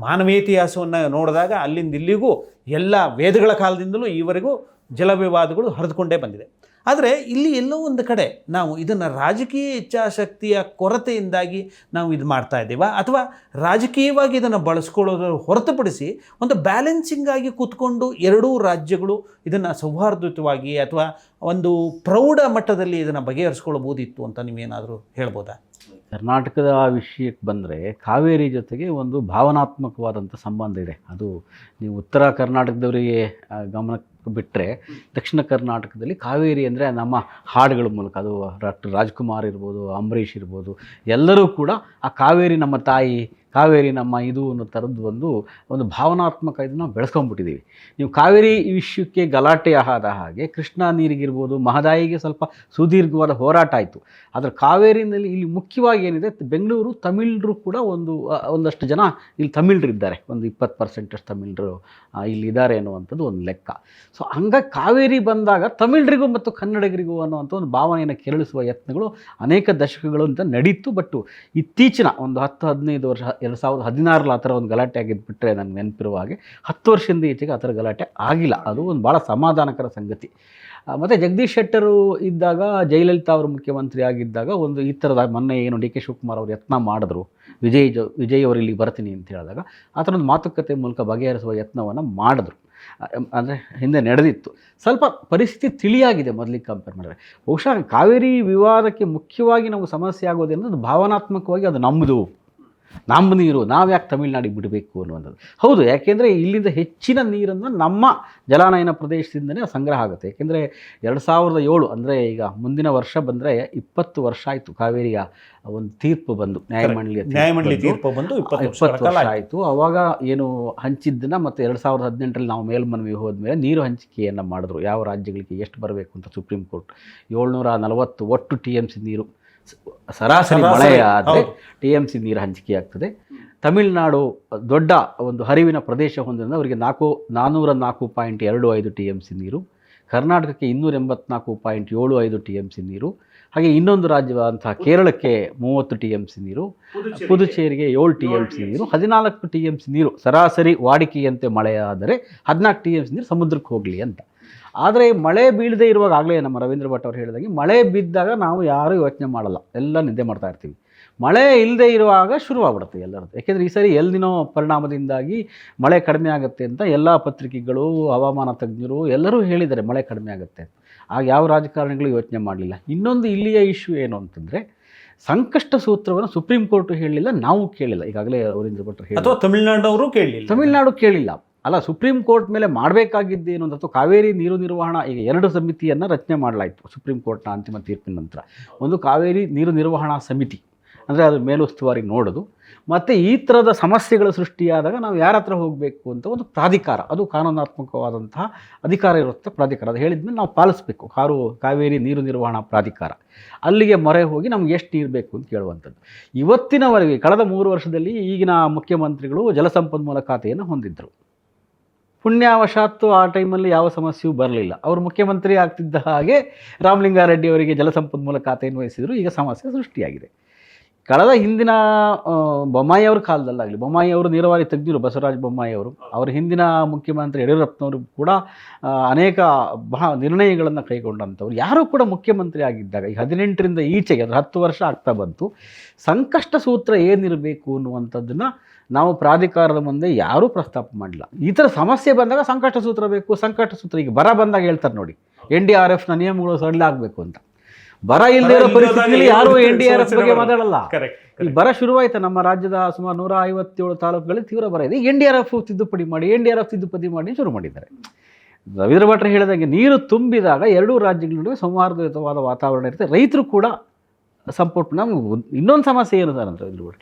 ಮಾನವೀಯ ಇತಿಹಾಸವನ್ನು ನೋಡಿದಾಗ ಅಲ್ಲಿಂದ ಇಲ್ಲಿಗೂ ಎಲ್ಲ ವೇದಗಳ ಕಾಲದಿಂದಲೂ ಈವರೆಗೂ ಜಲ ವಿವಾದಗಳು ಹರಿದುಕೊಂಡೇ ಬಂದಿದೆ. ಆದರೆ ಇಲ್ಲಿ ಎಲ್ಲೋ ಒಂದು ಕಡೆ ನಾವು ಇದನ್ನು ರಾಜಕೀಯ ಇಚ್ಛಾಶಕ್ತಿಯ ಕೊರತೆಯಿಂದಾಗಿ ನಾವು ಇದು ಮಾಡ್ತಾ ಇದ್ದೀವಾ, ಅಥವಾ ರಾಜಕೀಯವಾಗಿ ಇದನ್ನು ಬಳಸ್ಕೊಳ್ಳೋದ್ರ ಹೊರತುಪಡಿಸಿ ಒಂದು ಬ್ಯಾಲೆನ್ಸಿಂಗ್ ಆಗಿ ಕೂತ್ಕೊಂಡು ಎರಡೂ ರಾಜ್ಯಗಳು ಇದನ್ನು ಸೌಹಾರ್ದಯುತವಾಗಿ ಅಥವಾ ಒಂದು ಪ್ರೌಢ ಮಟ್ಟದಲ್ಲಿ ಇದನ್ನು ಬಗೆಹರಿಸ್ಕೊಳ್ಬೋದಿತ್ತು ಅಂತ ನೀವೇನಾದರೂ ಹೇಳ್ಬೋದಾ? ಕರ್ನಾಟಕದ ವಿಷಯಕ್ಕೆ ಬಂದರೆ ಕಾವೇರಿ ಜೊತೆಗೆ ಒಂದು ಭಾವನಾತ್ಮಕವಾದಂಥ ಸಂಬಂಧ ಇದೆ. ಅದು ನೀವು ಉತ್ತರ ಕರ್ನಾಟಕದವರಿಗೆ ಗಮನಕ್ಕೆ ಬಿಟ್ಟರೆ, ದಕ್ಷಿಣ ಕರ್ನಾಟಕದಲ್ಲಿ ಕಾವೇರಿ ಅಂದರೆ ನಮ್ಮ ಹಾಡುಗಳ ಮೂಲಕ, ಅದು ಡಾಕ್ಟರ್ ರಾಜ್ಕುಮಾರ್ ಇರ್ಬೋದು, ಅಂಬರೀಷ್ ಇರ್ಬೋದು, ಎಲ್ಲರೂ ಕೂಡ ಆ ಕಾವೇರಿ ನಮ್ಮ ತಾಯಿ, ಕಾವೇರಿ ನಮ್ಮ ಇದು ಅನ್ನೋ ಥರದ್ದು ಒಂದು ಭಾವನಾತ್ಮಕ ಇದನ್ನು ಬೆಳೆಸ್ಕೊಂಡ್ಬಿಟ್ಟಿದ್ದೀವಿ. ನೀವು ಕಾವೇರಿ ವಿಷಯಕ್ಕೆ ಗಲಾಟೆ ಆದ ಹಾಗೆ ಕೃಷ್ಣಾ ನೀರಿಗಿರ್ಬೋದು, ಮಹದಾಯಿಗೆ ಸ್ವಲ್ಪ ಸುದೀರ್ಘವಾದ ಹೋರಾಟ ಆಯಿತು. ಆದರೆ ಕಾವೇರಿನಲ್ಲಿ ಇಲ್ಲಿ ಮುಖ್ಯವಾಗಿ ಏನಿದೆ, ಬೆಂಗಳೂರು ತಮಿಳರು ಕೂಡ ಒಂದಷ್ಟು ಜನ ಇಲ್ಲಿ ತಮಿಳರು ಇದ್ದಾರೆ, ಒಂದು 20% ತಮಿಳರು ಇಲ್ಲಿದ್ದಾರೆ ಅನ್ನುವಂಥದ್ದು ಒಂದು ಲೆಕ್ಕ. ಸೊ ಹಂಗಾಗಿ ಕಾವೇರಿ ಬಂದಾಗ ತಮಿಳರಿಗೂ ಮತ್ತು ಕನ್ನಡಿಗರಿಗೂ ಅನ್ನುವಂಥ ಒಂದು ಭಾವನೆಯನ್ನು ಕೆರಳಿಸುವ ಯತ್ನಗಳು ಅನೇಕ ದಶಕಗಳು ಅಂತ ನಡೀತು. ಬಟ್ ಇತ್ತೀಚಿನ ಒಂದು 10-15 ವರ್ಷ, 2016 ಆ ಥರ ಒಂದು ಗಲಾಟೆ ಆಗಿದ್ದು ಬಿಟ್ಟರೆ ನನಗೆ ನೆನಪಿರುವ ಹಾಗೆ 10 ವರ್ಷದಿಂದ ಈಚೆಗೆ ಆ ಥರ ಗಲಾಟೆ ಆಗಿಲ್ಲ. ಅದು ಒಂದು ಭಾಳ ಸಮಾಧಾನಕರ ಸಂಗತಿ. ಮತ್ತು ಜಗದೀಶ್ ಶೆಟ್ಟರು ಇದ್ದಾಗ, ಜಯಲಲಿತಾ ಅವರು ಮುಖ್ಯಮಂತ್ರಿ ಆಗಿದ್ದಾಗ ಒಂದು ಈ ಥರದ ಮೊನ್ನೆ ಏನು DK ಶಿವಕುಮಾರ್ ಅವರು ಯತ್ನ ಮಾಡಿದ್ರು, ವಿಜಯ್ ಅವರು ಇಲ್ಲಿ ಬರ್ತೀನಿ ಅಂತ ಹೇಳಿದಾಗ ಆ ಥರ ಒಂದು ಮಾತುಕತೆ ಮೂಲಕ ಬಗೆಹರಿಸುವ ಯತ್ನವನ್ನು ಮಾಡಿದ್ರು. ಅಂದರೆ ಹಿಂದೆ ನಡೆದಿತ್ತು. ಸ್ವಲ್ಪ ಪರಿಸ್ಥಿತಿ ತಿಳಿಯಾಗಿದೆ ಮೊದಲಿಗೆ ಕಂಪೇರ್ ಮಾಡಿದ್ರೆ. ಬಹುಶಃ ಕಾವೇರಿ ವಿವಾದಕ್ಕೆ ಮುಖ್ಯವಾಗಿ ನಮಗೆ ಸಮಸ್ಯೆ ಆಗೋದೇನಂದ್ರೆ ಭಾವನಾತ್ಮಕವಾಗಿ ಅದು ನಮ್ಮದು, ನಮ್ಮ ನೀರು, ನಾವು ಯಾಕೆ ತಮಿಳ್ನಾಡಿಗೆ ಬಿಡಬೇಕು ಅನ್ನುವಂಥದ್ದು. ಹೌದು, ಯಾಕೆಂದರೆ ಇಲ್ಲಿಂದ ಹೆಚ್ಚಿನ ನೀರನ್ನು ನಮ್ಮ ಜಲಾನಯನ ಪ್ರದೇಶದಿಂದಲೇ ಸಂಗ್ರಹ ಆಗುತ್ತೆ. ಯಾಕೆಂದರೆ 2007 ಅಂದರೆ ಈಗ ಮುಂದಿನ ವರ್ಷ ಬಂದರೆ 20 ವರ್ಷ ಆಯಿತು ಕಾವೇರಿಯ ಒಂದು ತೀರ್ಪು ಬಂದು, ನ್ಯಾಯಮಂಡಳಿ ತೀರ್ಪು ಬಂದು 20 ವರ್ಷ ಆಯಿತು. ಆವಾಗ ಏನು ಹಂಚಿದ್ದನ್ನು ಮತ್ತು 2018ರಲ್ಲಿ ನಾವು ಮೇಲ್ಮನವಿ ಹೋದ್ಮೇಲೆ ನೀರು ಹಂಚಿಕೆಯನ್ನು ಮಾಡಿದ್ರು, ಯಾವ ರಾಜ್ಯಗಳಿಗೆ ಎಷ್ಟು ಬರಬೇಕು ಅಂತ ಸುಪ್ರೀಂ ಕೋರ್ಟ್. 740 ಒಟ್ಟು TMC ನೀರು ಸರಾಸರಿ ಮಳೆ ಆದರೆ TMC ನೀರು ಹಂಚಿಕೆ ಆಗ್ತದೆ. ತಮಿಳುನಾಡು ದೊಡ್ಡ ಒಂದು ಹರಿವಿನ ಪ್ರದೇಶ ಹೊಂದಿದ್ದರಿಂದ ಅವರಿಗೆ 404.25 TMC ನೀರು, ಕರ್ನಾಟಕಕ್ಕೆ 284.75 TMC ನೀರು, ಹಾಗೆ ಇನ್ನೊಂದು ರಾಜ್ಯವಾದಂತಹ ಕೇರಳಕ್ಕೆ 30 TMC ನೀರು, ಪುದುಚೇರಿಗೆ 7 TMC ನೀರು, 14 TMC ನೀರು ಸರಾಸರಿ ವಾಡಿಕೆಯಂತೆ ಮಳೆಯಾದರೆ 14 TMC ನೀರು ಸಮುದ್ರಕ್ಕೆ ಹೋಗಲಿ ಅಂತ. ಆದರೆ ಮಳೆ ಬೀಳದೇ ಇರುವಾಗ, ಆಗಲೇ ನಮ್ಮ ರವೀಂದ್ರ ಭಟ್ ಅವರು ಹೇಳಿದಾಗೆ, ಮಳೆ ಬಿದ್ದಾಗ ನಾವು ಯಾರೂ ಯೋಚನೆ ಮಾಡಲ್ಲ, ಎಲ್ಲ ನಿದ್ದೆ ಮಾಡ್ತಾ ಇರ್ತೀವಿ. ಮಳೆ ಇಲ್ಲದೆ ಇರುವಾಗ ಶುರುವಾಗ್ಬಿಡುತ್ತೆ ಎಲ್ಲರದ್ದು. ಯಾಕೆಂದರೆ ಈ ಸರಿ ಎಲ್ನಿನೋ ಪರಿಣಾಮದಿಂದಾಗಿ ಮಳೆ ಕಡಿಮೆ ಆಗುತ್ತೆ ಅಂತ ಎಲ್ಲ ಪತ್ರಿಕೆಗಳು, ಹವಾಮಾನ ತಜ್ಞರು ಎಲ್ಲರೂ ಹೇಳಿದ್ದಾರೆ ಮಳೆ ಕಡಿಮೆ ಆಗುತ್ತೆ. ಆಗ ಯಾವ ರಾಜಕಾರಣಿಗಳು ಯೋಚನೆ ಮಾಡಲಿಲ್ಲ. ಇನ್ನೊಂದು ಇಲ್ಲಿಯ ಇಶ್ಯೂ ಏನು ಅಂತಂದರೆ, ಸಂಕಷ್ಟ ಸೂತ್ರವನ್ನು ಸುಪ್ರೀಂ ಕೋರ್ಟು ಹೇಳಿಲ್ಲ, ನಾವು ಕೇಳಿಲ್ಲ. ಈಗಾಗಲೇ ರವೀಂದ್ರ ಭಟ್ರು ಹೇಳಿ, ಅಥವಾ ತಮಿಳುನಾಡು ಕೇಳಿಲ್ಲ. ತಮಿಳುನಾಡು ಕೇಳಿಲ್ಲ. ಅಲ್ಲ, ಸುಪ್ರೀಂ ಕೋರ್ಟ್ ಮೇಲೆ ಮಾಡಬೇಕಾಗಿದ್ದೇನು ಅಂತ, ಕಾವೇರಿ ನೀರು ನಿರ್ವಹಣಾ, ಈಗ 2 ಸಮಿತಿಯನ್ನು ರಚನೆ ಮಾಡಲಾಯಿತು ಸುಪ್ರೀಂ ಕೋರ್ಟ್ನ ಅಂತಿಮ ತೀರ್ಪಿನ ನಂತರ. ಒಂದು ಕಾವೇರಿ ನೀರು ನಿರ್ವಹಣಾ ಸಮಿತಿ, ಅಂದರೆ ಅದು ಮೇಲುಸ್ತುವಾರಿ ನೋಡೋದು, ಮತ್ತು ಈ ಥರದ ಸಮಸ್ಯೆಗಳು ಸೃಷ್ಟಿಯಾದಾಗ ನಾವು ಯಾರ ಹತ್ರ ಹೋಗಬೇಕು ಅಂತ ಒಂದು ಪ್ರಾಧಿಕಾರ, ಅದು ಕಾನೂನಾತ್ಮಕವಾದಂತಹ ಅಧಿಕಾರ ಇರುತ್ತೆ ಪ್ರಾಧಿಕಾರ. ಅದು ಹೇಳಿದ್ಮೇಲೆ ನಾವು ಪಾಲಿಸಬೇಕು. ಕಾವೇರಿ ನೀರು ನಿರ್ವಹಣಾ ಪ್ರಾಧಿಕಾರ ಅಲ್ಲಿಗೆ ಮೊರೆ ಹೋಗಿ ನಮ್ಗೆ ಎಷ್ಟು ನೀರು ಬೇಕು ಅಂತ ಕೇಳುವಂಥದ್ದು. ಇವತ್ತಿನವರೆಗೆ ಕಳೆದ 3 ವರ್ಷದಲ್ಲಿ ಈಗಿನ ಮುಖ್ಯಮಂತ್ರಿಗಳು ಜಲಸಂಪನ್ಮೂಲ ಖಾತೆಯನ್ನು ಹೊಂದಿದ್ದರು. ಪುಣ್ಯಾವಶಾತ್ತು ಆ ಟೈಮಲ್ಲಿ ಯಾವ ಸಮಸ್ಯೆಯೂ ಬರಲಿಲ್ಲ. ಅವರು ಮುಖ್ಯಮಂತ್ರಿ ಆಗ್ತಿದ್ದ ಹಾಗೆ ರಾಮಲಿಂಗಾರೆಡ್ಡಿ ಅವರಿಗೆ ಜಲಸಂಪನ್ಮೂಲ ಖಾತೆಯನ್ನು ವಹಿಸಿದರು. ಈಗ ಸಮಸ್ಯೆ ಸೃಷ್ಟಿಯಾಗಿದೆ. ಕಳೆದ ಹಿಂದಿನ ಬೊಮ್ಮಾಯಿ ಅವ್ರ ಕಾಲದಲ್ಲಾಗಲಿ, ಬೊಮ್ಮಾಯಿ ಅವರು ನೀರಾವರಿ ತಜ್ಞರು, ಬಸವರಾಜ ಬೊಮ್ಮಾಯಿ ಅವರು, ಅವರ ಹಿಂದಿನ ಮುಖ್ಯಮಂತ್ರಿ ಯಡಿಯೂರಪ್ಪನವರು ಕೂಡ ಅನೇಕ ನಿರ್ಣಯಗಳನ್ನು ಕೈಗೊಂಡಂಥವ್ರು. ಯಾರೂ ಕೂಡ ಮುಖ್ಯಮಂತ್ರಿ ಆಗಿದ್ದಾಗ ಈ 18ರಿಂದ ಈಚೆಗೆ, ಅದು 10 ವರ್ಷ ಆಗ್ತಾ ಬಂತು, ಸಂಕಷ್ಟ ಸೂತ್ರ ಏನಿರಬೇಕು ಅನ್ನುವಂಥದ್ದನ್ನು ನಾವು ಪ್ರಾಧಿಕಾರದ ಮುಂದೆ ಯಾರೂ ಪ್ರಸ್ತಾಪ ಮಾಡಿಲ್ಲ. ಈ ಥರ ಸಮಸ್ಯೆ ಬಂದಾಗ ಸಂಕಷ್ಟ ಸೂತ್ರ ಬೇಕು. ಸಂಕಷ್ಟ ಸೂತ್ರ ಈಗ ಬರ ಬಂದಾಗ ಹೇಳ್ತಾರೆ ನೋಡಿ, NDRFನ ನಿಯಮಗಳು ಸಡಿಲಾಗಬೇಕು ಅಂತ. ಬರ ಇಲ್ಲದೆ ಇರೋ ಪರಿಸ್ಥಿತಿಯಲ್ಲಿ ಯಾರೂ NDRF ಬಗ್ಗೆ ಮಾತಾಡಲ್ಲ. ಈ ಬರ ಶುರುವಾಯ್ತು ನಮ್ಮ ರಾಜ್ಯದ ಸುಮಾರು 157 ತಾಲೂಕುಗಳಲ್ಲಿ ತೀವ್ರ ಬರ ಇದೆ. NDRF ತಿದ್ದುಪಡಿ ಮಾಡಿ ಶುರು ಮಾಡಿದ್ದಾರೆ. ರವೀಂದ್ರ ಭಟ್ರು ಹೇಳಿದಂಗೆ ನೀರು ತುಂಬಿದಾಗ 2 ರಾಜ್ಯಗಳ ನಡುವೆ ಸೌಹಾರ್ದಯುತವಾದ ವಾತಾವರಣ ಇರುತ್ತೆ. ರೈತರು ಕೂಡ ಸಪೋರ್ಟ್. ನಮ್ಗೆ ಇನ್ನೊಂದು ಸಮಸ್ಯೆ ಏನು ಸರ್ ಅಂತ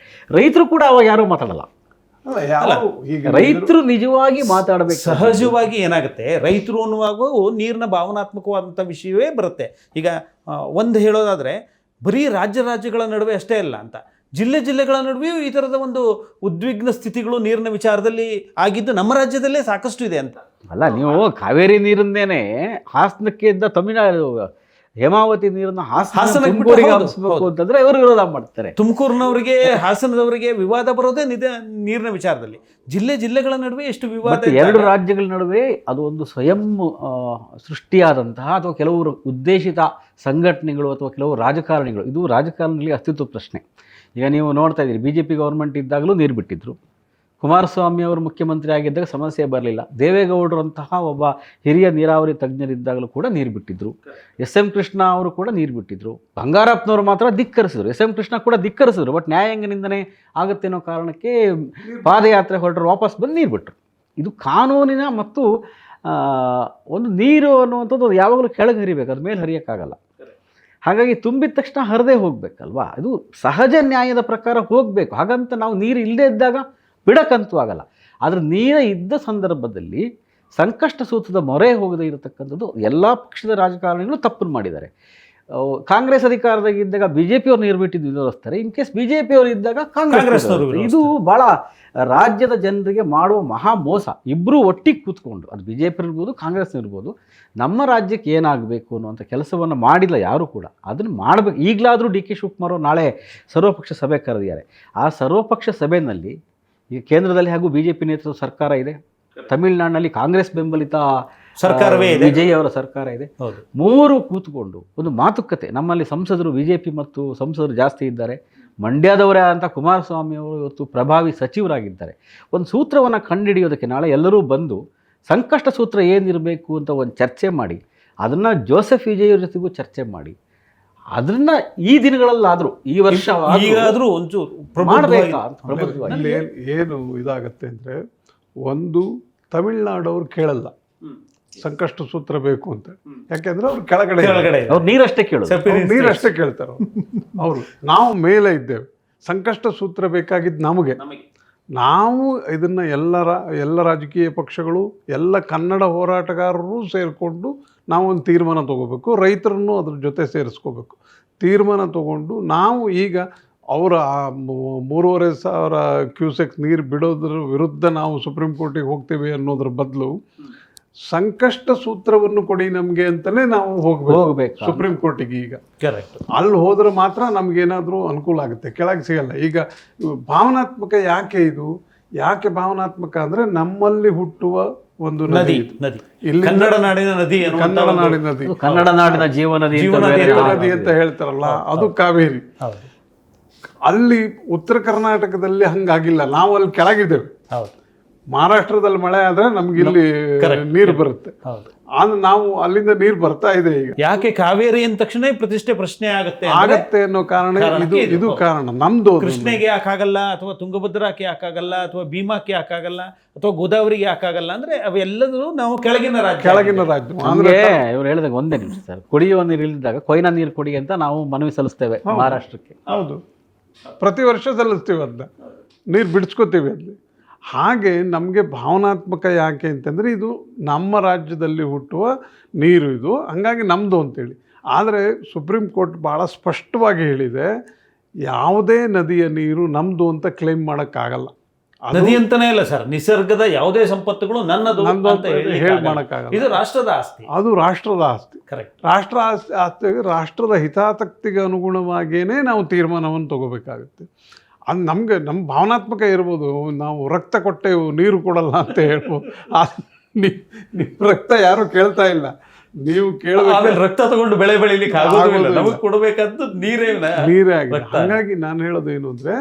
ರೈತರು ಕೂಡ ಅವಾಗ ಯಾರೂ ಮಾತಾಡಲ್ಲ. ರೈತರು ನಿಜವಾಗಿ ಮಾತಾಡಬೇಕು. ಸಹಜವಾಗಿ ಏನಾಗುತ್ತೆ, ರೈತರು ಅನ್ನುವಾಗ ನೀರಿನ ಭಾವನಾತ್ಮಕವಾದಂಥ ವಿಷಯವೇ ಬರುತ್ತೆ. ಈಗ ಒಂದು ಹೇಳೋದಾದರೆ ಬರೀ ರಾಜ್ಯಗಳ ನಡುವೆ ಅಷ್ಟೇ ಅಲ್ಲ ಅಂತ, ಜಿಲ್ಲೆಗಳ ನಡುವೆಯೂ ಈ ಥರದ ಒಂದು ಉದ್ವಿಗ್ನ ಸ್ಥಿತಿಗಳು ನೀರಿನ ವಿಚಾರದಲ್ಲಿ ಆಗಿದ್ದು ನಮ್ಮ ರಾಜ್ಯದಲ್ಲೇ ಸಾಕಷ್ಟು ಇದೆ ಅಂತ. ಅಲ್ಲ, ನೀವು ಕಾವೇರಿ ನೀರನ್ನೇನೆ ಹಾಸನಕ್ಕೆ ಇದ್ದ ತಮಿಳುನಾಡು ಹೇಮಾವತಿ ನೀರನ್ನು ಹಾಸನಕ್ಕೆ ಹಂಸಬೇಕು ಅಂತಂದ್ರೆ ಇವರು ವಿರೋಧ ಮಾಡ್ತಾರೆ. ತುಮಕೂರಿನವರಿಗೆ, ಹಾಸನದವರಿಗೆ ವಿವಾದ ಬರೋದೇ ನೀರಿನ ವಿಚಾರದಲ್ಲಿ. ಜಿಲ್ಲೆಗಳ ನಡುವೆ ಎಷ್ಟು ವಿವಾದ. 2 ರಾಜ್ಯಗಳ ನಡುವೆ ಅದು ಒಂದು ಸ್ವಯಂ ಸೃಷ್ಟಿಯಾದಂತಹ ಅಥವಾ ಕೆಲವರು ಉದ್ದೇಶಿತ ಸಂಘಟನೆಗಳು ಅಥವಾ ಕೆಲವು ರಾಜಕಾರಣಿಗಳು, ಇದು ರಾಜಕಾರಣದಲ್ಲಿ ಅಸ್ತಿತ್ವ ಪ್ರಶ್ನೆ. ಈಗ ನೀವು ನೋಡ್ತಾ ಇದ್ದೀರಿ, BJP ಗೌರ್ಮೆಂಟ್ ಇದ್ದಾಗಲೂ ನೀರು ಬಿಟ್ಟಿದ್ರು. ಕುಮಾರಸ್ವಾಮಿ ಅವರು ಮುಖ್ಯಮಂತ್ರಿ ಆಗಿದ್ದಾಗ ಸಮಸ್ಯೆ ಬರಲಿಲ್ಲ. ದೇವೇಗೌಡರಂತಹ ಒಬ್ಬ ಹಿರಿಯ ನೀರಾವರಿ ತಜ್ಞರಿದ್ದಾಗಲೂ ಕೂಡ ನೀರು ಬಿಟ್ಟಿದ್ರು. SM ಕೃಷ್ಣ ಅವರು ಕೂಡ ನೀರು ಬಿಟ್ಟಿದ್ರು. ಬಂಗಾರಪ್ಪನವರು ಮಾತ್ರ ಧಿಕ್ಕರಿಸಿದ್ರು. SM ಕೃಷ್ಣ ಕೂಡ ಧಿಕ್ಕರಿಸಿದ್ರು. ಬಟ್ ನ್ಯಾಯಾಂಗನಿಂದನೇ ಆಗುತ್ತೆ ಅನ್ನೋ ಕಾರಣಕ್ಕೆ ಪಾದಯಾತ್ರೆ ಹೊರಟರು, ವಾಪಸ್ ಬಂದು ನೀರು ಬಿಟ್ಟರು. ಇದು ಕಾನೂನಿನ ಮತ್ತು ಒಂದು ನೀರು ಅನ್ನುವಂಥದ್ದು ಅದು ಯಾವಾಗಲೂ ಕೆಳಗೆ ಹರಿಬೇಕು, ಅದು ಮೇಲೆ ಹರಿಯೋಕ್ಕಾಗಲ್ಲ. ಹಾಗಾಗಿ ತುಂಬಿದ ತಕ್ಷಣ ಹರಿದೇ ಹೋಗಬೇಕಲ್ವಾ, ಇದು ಸಹಜ ನ್ಯಾಯದ ಪ್ರಕಾರ ಹೋಗಬೇಕು. ಹಾಗಂತ ನಾವು ನೀರು ಇಲ್ಲದೇ ಇದ್ದಾಗ ಬಿಡಕ್ಕಂತೂ ಆಗಲ್ಲ. ಆದರೆ ನೀರು ಇದ್ದ ಸಂದರ್ಭದಲ್ಲಿ ಸಂಕಷ್ಟ ಸೂತ್ರದ ಮೊರೆ ಹೋಗದೇ ಇರತಕ್ಕಂಥದ್ದು ಎಲ್ಲ ಪಕ್ಷದ ರಾಜಕಾರಣಿಗಳು ತಪ್ಪನ್ನು ಮಾಡಿದ್ದಾರೆ. ಕಾಂಗ್ರೆಸ್ ಅಧಿಕಾರದಾಗಿದ್ದಾಗ BJP ಅವ್ರು ನೀರು ಬಿಟ್ಟಿದ್ದು ವಿರೋಧಿಸ್ತಾರೆ. ಇನ್ ಕೇಸ್ BJP ಅವರು ಇದ್ದಾಗ ಕಾಂಗ್ರೆಸ್. ಇದು ಭಾಳ ರಾಜ್ಯದ ಜನರಿಗೆ ಮಾಡುವ ಮಹಾ ಮೋಸ. ಇಬ್ಬರು ಒಟ್ಟಿಗೆ ಕೂತ್ಕೊಂಡು, ಅದು BJP ಇರ್ಬೋದು, ಕಾಂಗ್ರೆಸ್ ಇರ್ಬೋದು, ನಮ್ಮ ರಾಜ್ಯಕ್ಕೆ ಏನಾಗಬೇಕು ಅನ್ನುವಂಥ ಕೆಲಸವನ್ನು ಮಾಡಿಲ್ಲ ಯಾರೂ ಕೂಡ. ಅದನ್ನು ಮಾಡಬೇಕು. ಈಗಲಾದರೂ DK ಶಿವಕುಮಾರ್ ಅವರು ನಾಳೆ ಸರ್ವಪಕ್ಷ ಸಭೆ ಕರೆದಿದ್ದಾರೆ. ಆ ಸರ್ವಪಕ್ಷ ಸಭೆಯಲ್ಲಿ ಈಗ ಕೇಂದ್ರದಲ್ಲಿ ಹಾಗೂ BJP ನೇತೃತ್ವದ ಸರ್ಕಾರ ಇದೆ, ತಮಿಳುನಾಡಿನಲ್ಲಿ ಕಾಂಗ್ರೆಸ್ ಬೆಂಬಲಿತ ಸರ್ಕಾರವೇ ಇದೆ, ವಿಜಯ್ ಅವರ ಸರ್ಕಾರ ಇದೆ. 3 ಕೂತ್ಕೊಂಡು ಒಂದು ಮಾತುಕತೆ. ನಮ್ಮಲ್ಲಿ ಸಂಸದರು BJP ಮತ್ತು ಸಂಸದರು ಜಾಸ್ತಿ ಇದ್ದಾರೆ. ಮಂಡ್ಯದವರೇ ಅಂತ ಕುಮಾರಸ್ವಾಮಿ ಅವರು ಇವತ್ತು ಪ್ರಭಾವಿ ಸಚಿವರಾಗಿದ್ದಾರೆ. ಒಂದು ಸೂತ್ರವನ್ನು ಕಂಡುಹಿಡಿಯೋದಕ್ಕೆ ನಾಳೆ ಎಲ್ಲರೂ ಬಂದು ಸಂಕಷ್ಟ ಸೂತ್ರ ಏನಿರಬೇಕು ಅಂತ ಒಂದು ಚರ್ಚೆ ಮಾಡಿ, ಅದನ್ನು ಜೋಸೆಫ್ ವಿಜಯ್ ಅವ್ರ ಜೊತೆಗೂ ಚರ್ಚೆ ಮಾಡಿ, ಅದನ್ನ ಈ ದಿನಗಳಲ್ಲಾದರೂ ಈ ವರ್ಷ ಈಗಾದರೂ ಒಂಚೂರು ಮಾಡಬೇಕಾ. ಏನು ಇದಾಗತ್ತೆ ಅಂದರೆ, ಒಂದು ತಮಿಳ್ನಾಡವ್ರು ಕೇಳಲ್ಲ ಸಂಕಷ್ಟ ಸೂತ್ರ ಬೇಕು ಅಂತ. ಯಾಕೆಂದ್ರೆ ಅವ್ರು ಕೆಳಗಡೆ ಅವ್ರು ನೀರಷ್ಟೇ ಕೇಳ್ತಾರೆ ಅವರು. ನಾವು ಮೇಲೆ ಇದ್ದೇವೆ. ಸಂಕಷ್ಟ ಸೂತ್ರ ಬೇಕಾಗಿದ್ದು ನಮಗೆ. ನಾವು ಇದನ್ನ ಎಲ್ಲ ರಾಜಕೀಯ ಪಕ್ಷಗಳು, ಎಲ್ಲ ಕನ್ನಡ ಹೋರಾಟಗಾರರು ಸೇರಿಕೊಂಡು ನಾವೊಂದು ತೀರ್ಮಾನ ತಗೋಬೇಕು. ರೈತರನ್ನು ಅದ್ರ ಜೊತೆ ಸೇರಿಸ್ಕೋಬೇಕು. ತೀರ್ಮಾನ ತಗೊಂಡು ನಾವು ಈಗ ಅವರ 3,500 ಕ್ಯೂಸೆಕ್ ನೀರು ಬಿಡೋದ್ರ ವಿರುದ್ಧ ನಾವು ಸುಪ್ರೀಂ ಕೋರ್ಟಿಗೆ ಹೋಗ್ತೀವಿ ಅನ್ನೋದ್ರ ಬದಲು ಸಂಕಷ್ಟ ಸೂತ್ರವನ್ನು ಕೊಡಿ ನಮಗೆ ಅಂತಲೇ ನಾವು ಹೋಗ್ಬೇಕು ಸುಪ್ರೀಂ ಕೋರ್ಟಿಗೆ. ಈಗ ಅಲ್ಲಿ ಹೋದ್ರೆ ಮಾತ್ರ ನಮ್ಗೇನಾದರೂ ಅನುಕೂಲ ಆಗುತ್ತೆ, ಕೆಳಗೆ ಸಿಗಲ್ಲ. ಈಗ ಭಾವನಾತ್ಮಕ ಯಾಕೆ ಭಾವನಾತ್ಮಕ ಅಂದರೆ, ನಮ್ಮಲ್ಲಿ ಹುಟ್ಟುವ ಒಂದು ನದಿ, ಇಲ್ಲಿ ಕನ್ನಡ ನಾಡಿನ ನದಿ, ಕನ್ನಡ ನಾಡಿನ ಜೀವನದಿ ಅಂತ ಹೇಳ್ತಾರಲ್ಲ, ಅದು ಕಾವೇರಿ. ಅಲ್ಲಿ ಉತ್ತರ ಕರ್ನಾಟಕದಲ್ಲಿ ಹಂಗಾಗಿಲ್ಲ, ನಾವು ಅಲ್ಲಿ ಕೆಳಗಿದ್ದೇವೆ. ಮಹಾರಾಷ್ಟ್ರದಲ್ಲಿ ಮಳೆ ಆದರೆ ನಮ್ಗೆ ಇಲ್ಲಿ ನೀರು ಬರುತ್ತೆ. ಹೌದು. ಆದ್ರೆ ನಾವು ಅಲ್ಲಿಂದ ನೀರು ಬರ್ತಾ ಇದೆ ಈಗ. ಯಾಕೆ ಕಾವೇರಿ ಅಂದ ತಕ್ಷಣ ಪ್ರತಿಷ್ಠೆ ಪ್ರಶ್ನೆ ಆಗತ್ತೆ ಅನ್ನೋ ಕಾರಣ ಇದು ಕಾರಣ. ನಮ್ದು ಕೃಷ್ಣೆಗೆ ಯಾಕಾಗಲ್ಲ, ಅಥವಾ ತುಂಗಭದ್ರಾಕ್ಕೆ ಯಾಕಾಗಲ್ಲ, ಅಥವಾ ಭೀಮಾಕ್ಕೆ ಯಾಕಾಗಲ್ಲ, ಅಥವಾ ಗೋದಾವರಿಗೆ ಯಾಕಾಗಲ್ಲ ಅಂದ್ರೆ ಅವೆಲ್ಲದೂ ನಾವು ಕೆಳಗಿನ ರಾಜ್ಯ. ಅಂದ್ರೆ ಇವ್ರು ಹೇಳಿದಾಗ ಒಂದೇ ನಿಮಿಷ ಸರ್, ಕುಡಿಯುವ ನೀರು ಇಲ್ಲದಾಗ ಕೊಯ್ನಾ ನೀರು ಕೊಡಿ ಅಂತ ನಾವು ಮನವಿ ಸಲ್ಲಿಸ್ತೇವೆ ಮಹಾರಾಷ್ಟ್ರಕ್ಕೆ. ಹೌದು, ಪ್ರತಿ ವರ್ಷ ಸಲ್ಲಿಸ್ತೀವಿ ಅಂತ, ನೀರು ಬಿಡಿಸ್ಕೋತೀವಿ ಅಲ್ಲಿ. ಹಾಗೆ ನಮಗೆ ಭಾವನಾತ್ಮಕ ಯಾಕೆ ಅಂತಂದರೆ ಇದು ನಮ್ಮ ರಾಜ್ಯದಲ್ಲಿ ಹುಟ್ಟುವ ನೀರು, ಇದು ಹಂಗಾಗಿ ನಮ್ಮದು ಅಂತೇಳಿ. ಆದರೆ ಸುಪ್ರೀಂ ಕೋರ್ಟ್ ಭಾಳ ಸ್ಪಷ್ಟವಾಗಿ ಹೇಳಿದೆ, ಯಾವುದೇ ನದಿಯ ನೀರು ನಮ್ಮದು ಅಂತ ಕ್ಲೇಮ್ ಮಾಡೋಕ್ಕಾಗಲ್ಲ. ನದಿ ಅಂತಾನೆ ಇಲ್ಲ ಸರ್, ನಿಸರ್ಗದ ಯಾವುದೇ ಸಂಪತ್ತುಗಳು ನನ್ನದು ಅಂತ ಹೇಳಿ ಮಾಡೋಕ್ಕಾಗಲ್ಲ. ಇದು ರಾಷ್ಟ್ರದ ಆಸ್ತಿ. ಅದು ರಾಷ್ಟ್ರದ ಆಸ್ತಿ. ಕರೆಕ್ಟ್. ರಾಷ್ಟ್ರದ ಹಿತಾಸಕ್ತಿಗೆ ಅನುಗುಣವಾಗಿಯೇ ನಾವು ತೀರ್ಮಾನವನ್ನು ತಗೋಬೇಕಾಗುತ್ತೆ. ಅದು ನಮಗೆ ನಮ್ಮ ಭಾವನಾತ್ಮಕ ಇರ್ಬೋದು, ನಾವು ರಕ್ತ ಕೊಟ್ಟೆವು ನೀರು ಕೊಡಲ್ಲ ಅಂತ ಹೇಳ್ಬೋದು. ನಿಮ್ಮ ರಕ್ತ ಯಾರು ಕೇಳ್ತಾ ಇಲ್ಲ, ನೀವು ಕೇಳಬೇಕು. ರಕ್ತ ತಗೊಂಡು ಬೆಳೆ ಬೆಳಿಲಿಕ್ಕೆ ಆಗೋದಿಲ್ಲ, ನಮಗೆ ಕೊಡಬೇಕಂತ ನೀರೇ ಆಗಿದೆ. ಹಾಗಾಗಿ ನಾನು ಹೇಳೋದೇನು ಅಂದರೆ,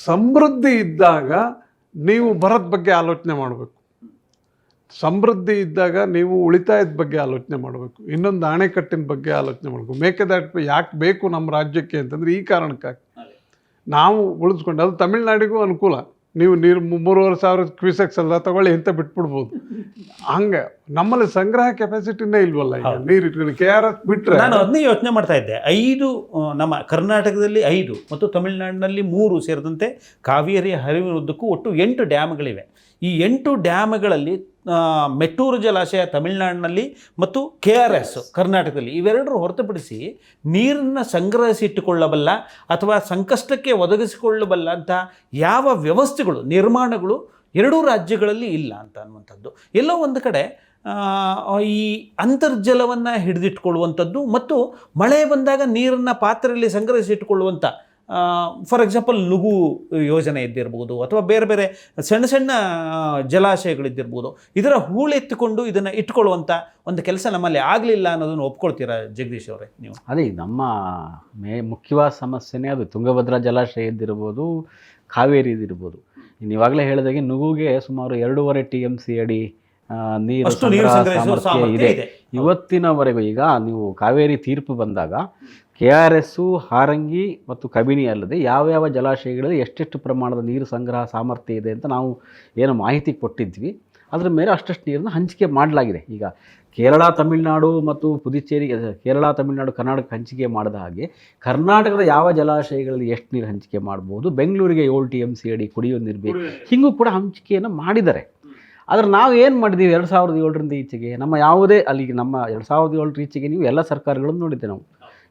ಸಮೃದ್ಧಿ ಇದ್ದಾಗ ನೀವು ಬರದ ಬಗ್ಗೆ ಆಲೋಚನೆ ಮಾಡಬೇಕು. ಸಮೃದ್ಧಿ ಇದ್ದಾಗ ನೀವು ಉಳಿತಾಯದ ಬಗ್ಗೆ ಆಲೋಚನೆ ಮಾಡಬೇಕು. ಇನ್ನೊಂದು ಅಣೆಕಟ್ಟಿನ ಬಗ್ಗೆ ಆಲೋಚನೆ ಮಾಡಬೇಕು. ಮೇಕೆದಾಟು ಯಾಕೆ ಬೇಕು ನಮ್ಮ ರಾಜ್ಯಕ್ಕೆ ಅಂತಂದರೆ ಈ ಕಾರಣಕ್ಕಾಗಿ ನಾವು ಉಳಿಸ್ಕೊಂಡು, ಅದು ತಮಿಳ್ನಾಡಿಗೂ ಅನುಕೂಲ. ನೀವು ನೀರು 3,500 ಕ್ಯೂಸೆಕ್ಸ್ ಎಲ್ಲ ತಗೊಳ್ಳಿ ಅಂತ ಬಿಟ್ಬಿಡ್ಬೋದು. ಹಂಗೆ ನಮ್ಮಲ್ಲಿ ಸಂಗ್ರಹ ಕೆಪಾಸಿಟಿನೇ ಇಲ್ವಲ್ಲ ಈಗ ನೀರು ಇಟ್ಕೊಂಡು. KRS ಬಿಟ್ಟರೆ ನಾನು ಅದನ್ನೇ ಯೋಚನೆ ಮಾಡ್ತಾ ಇದ್ದೆ. 5 ನಮ್ಮ ಕರ್ನಾಟಕದಲ್ಲಿ 5 ಮತ್ತು ತಮಿಳುನಾಡಿನಲ್ಲಿ 3 ಸೇರಿದಂತೆ ಕಾವೇರಿ ಹರಿವಿನುದ್ದಕ್ಕೂ ಒಟ್ಟು 8 ಡ್ಯಾಮ್ಗಳಿವೆ. ಈ 8 ಡ್ಯಾಮ್ಗಳಲ್ಲಿ ಮೆಟ್ಟೂರು ಜಲಾಶಯ ತಮಿಳುನಾಡಿನಲ್ಲಿ ಮತ್ತು KRS ಕರ್ನಾಟಕದಲ್ಲಿ, ಇವೆರಡರು ಹೊರತುಪಡಿಸಿ ನೀರನ್ನು ಸಂಗ್ರಹಿಸಿಟ್ಟುಕೊಳ್ಳಬಲ್ಲ ಅಥವಾ ಸಂಕಷ್ಟಕ್ಕೆ ಒದಗಿಸಿಕೊಳ್ಳಬಲ್ಲ ಅಂತ ಯಾವ ವ್ಯವಸ್ಥೆಗಳು, ನಿರ್ಮಾಣಗಳು ಎರಡೂ ರಾಜ್ಯಗಳಲ್ಲಿ ಇಲ್ಲ ಅಂತ ಅನ್ನುವಂಥದ್ದು. ಎಲ್ಲೋ ಒಂದು ಕಡೆ ಈ ಅಂತರ್ಜಲವನ್ನು ಹಿಡಿದಿಟ್ಕೊಳ್ಳುವಂಥದ್ದು ಮತ್ತು ಮಳೆ ಬಂದಾಗ ನೀರನ್ನು ಪಾತ್ರೆಯಲ್ಲಿ ಸಂಗ್ರಹಿಸಿಟ್ಟುಕೊಳ್ಳುವಂಥ, ಫಾರ್ ಎಕ್ಸಾಂಪಲ್ ನುಗು ಯೋಜನೆ ಇದ್ದಿರ್ಬೋದು, ಅಥವಾ ಬೇರೆ ಬೇರೆ ಸಣ್ಣ ಸಣ್ಣ ಜಲಾಶಯಗಳಿದ್ದಿರ್ಬೋದು, ಇದರ ಹೂಳೆತ್ತಿಕೊಂಡು ಇದನ್ನು ಇಟ್ಕೊಳ್ಳುವಂಥ ಒಂದು ಕೆಲಸ ನಮ್ಮಲ್ಲಿ ಆಗಲಿಲ್ಲ ಅನ್ನೋದನ್ನು ಒಪ್ಕೊಳ್ತೀರಾ ಜಗದೀಶ್ ಅವರೇ ನೀವು? ಅದೇ ನಮ್ಮ ಮುಖ್ಯವಾದ ಸಮಸ್ಯೆನೇ ಅದು. ತುಂಗಭದ್ರಾ ಜಲಾಶಯ ಇದ್ದಿರ್ಬೋದು, ಕಾವೇರಿ ಇದಿರ್ಬೋದು. ಇವಾಗಲೇ ಹೇಳಿದಾಗೆ ನುಗುಗೆ ಸುಮಾರು 2.5 TMC ಅಡಿ ನೀರು ಸಾಮರ್ಥ್ಯ ಇದೆ ಇವತ್ತಿನವರೆಗೂ. ಈಗ ನೀವು ಕಾವೇರಿ ತೀರ್ಪು ಬಂದಾಗ KRS, ಹಾರಂಗಿ ಮತ್ತು ಕಬಿನಿ ಅಲ್ಲದೆ ಯಾವ್ಯಾವ ಜಲಾಶಯಗಳಲ್ಲಿ ಎಷ್ಟೆಷ್ಟು ಪ್ರಮಾಣದ ನೀರು ಸಂಗ್ರಹ ಸಾಮರ್ಥ್ಯ ಇದೆ ಅಂತ ನಾವು ಏನು ಮಾಹಿತಿ ಕೊಟ್ಟಿದ್ವಿ, ಅದರ ಮೇಲೆ ಅಷ್ಟಷ್ಟು ನೀರನ್ನು ಹಂಚಿಕೆ ಮಾಡಲಾಗಿದೆ. ಈಗ ಕೇರಳ, ತಮಿಳುನಾಡು ಮತ್ತು ಪುದುಚೇರಿ, ಕೇರಳ, ತಮಿಳುನಾಡು, ಕರ್ನಾಟಕ ಹಂಚಿಕೆ ಮಾಡಿದ ಹಾಗೆ ಕರ್ನಾಟಕದ ಯಾವ ಜಲಾಶಯಗಳಲ್ಲಿ ಎಷ್ಟು ನೀರು ಹಂಚಿಕೆ ಮಾಡ್ಬೋದು, ಬೆಂಗಳೂರಿಗೆ 7 TMC ಅಡಿ ಕುಡಿಯೋ ನೀರು ಬೇಕು, ಹೀಗೂ ಕೂಡ ಹಂಚಿಕೆಯನ್ನು ಮಾಡಿದ್ದಾರೆ. ಆದರೆ ನಾವು ಏನು ಮಾಡಿದ್ದೀವಿ 2007ರಿಂದ ಈಚೆಗೆ, ನಮ್ಮ ಯಾವುದೇ ಅಲ್ಲಿಗೆ ನಮ್ಮ 2007 ಈಚೆಗೆ ನೀವು ಎಲ್ಲ ಸರ್ಕಾರಗಳನ್ನು ನೋಡಿದ್ದೆ ನಾವು.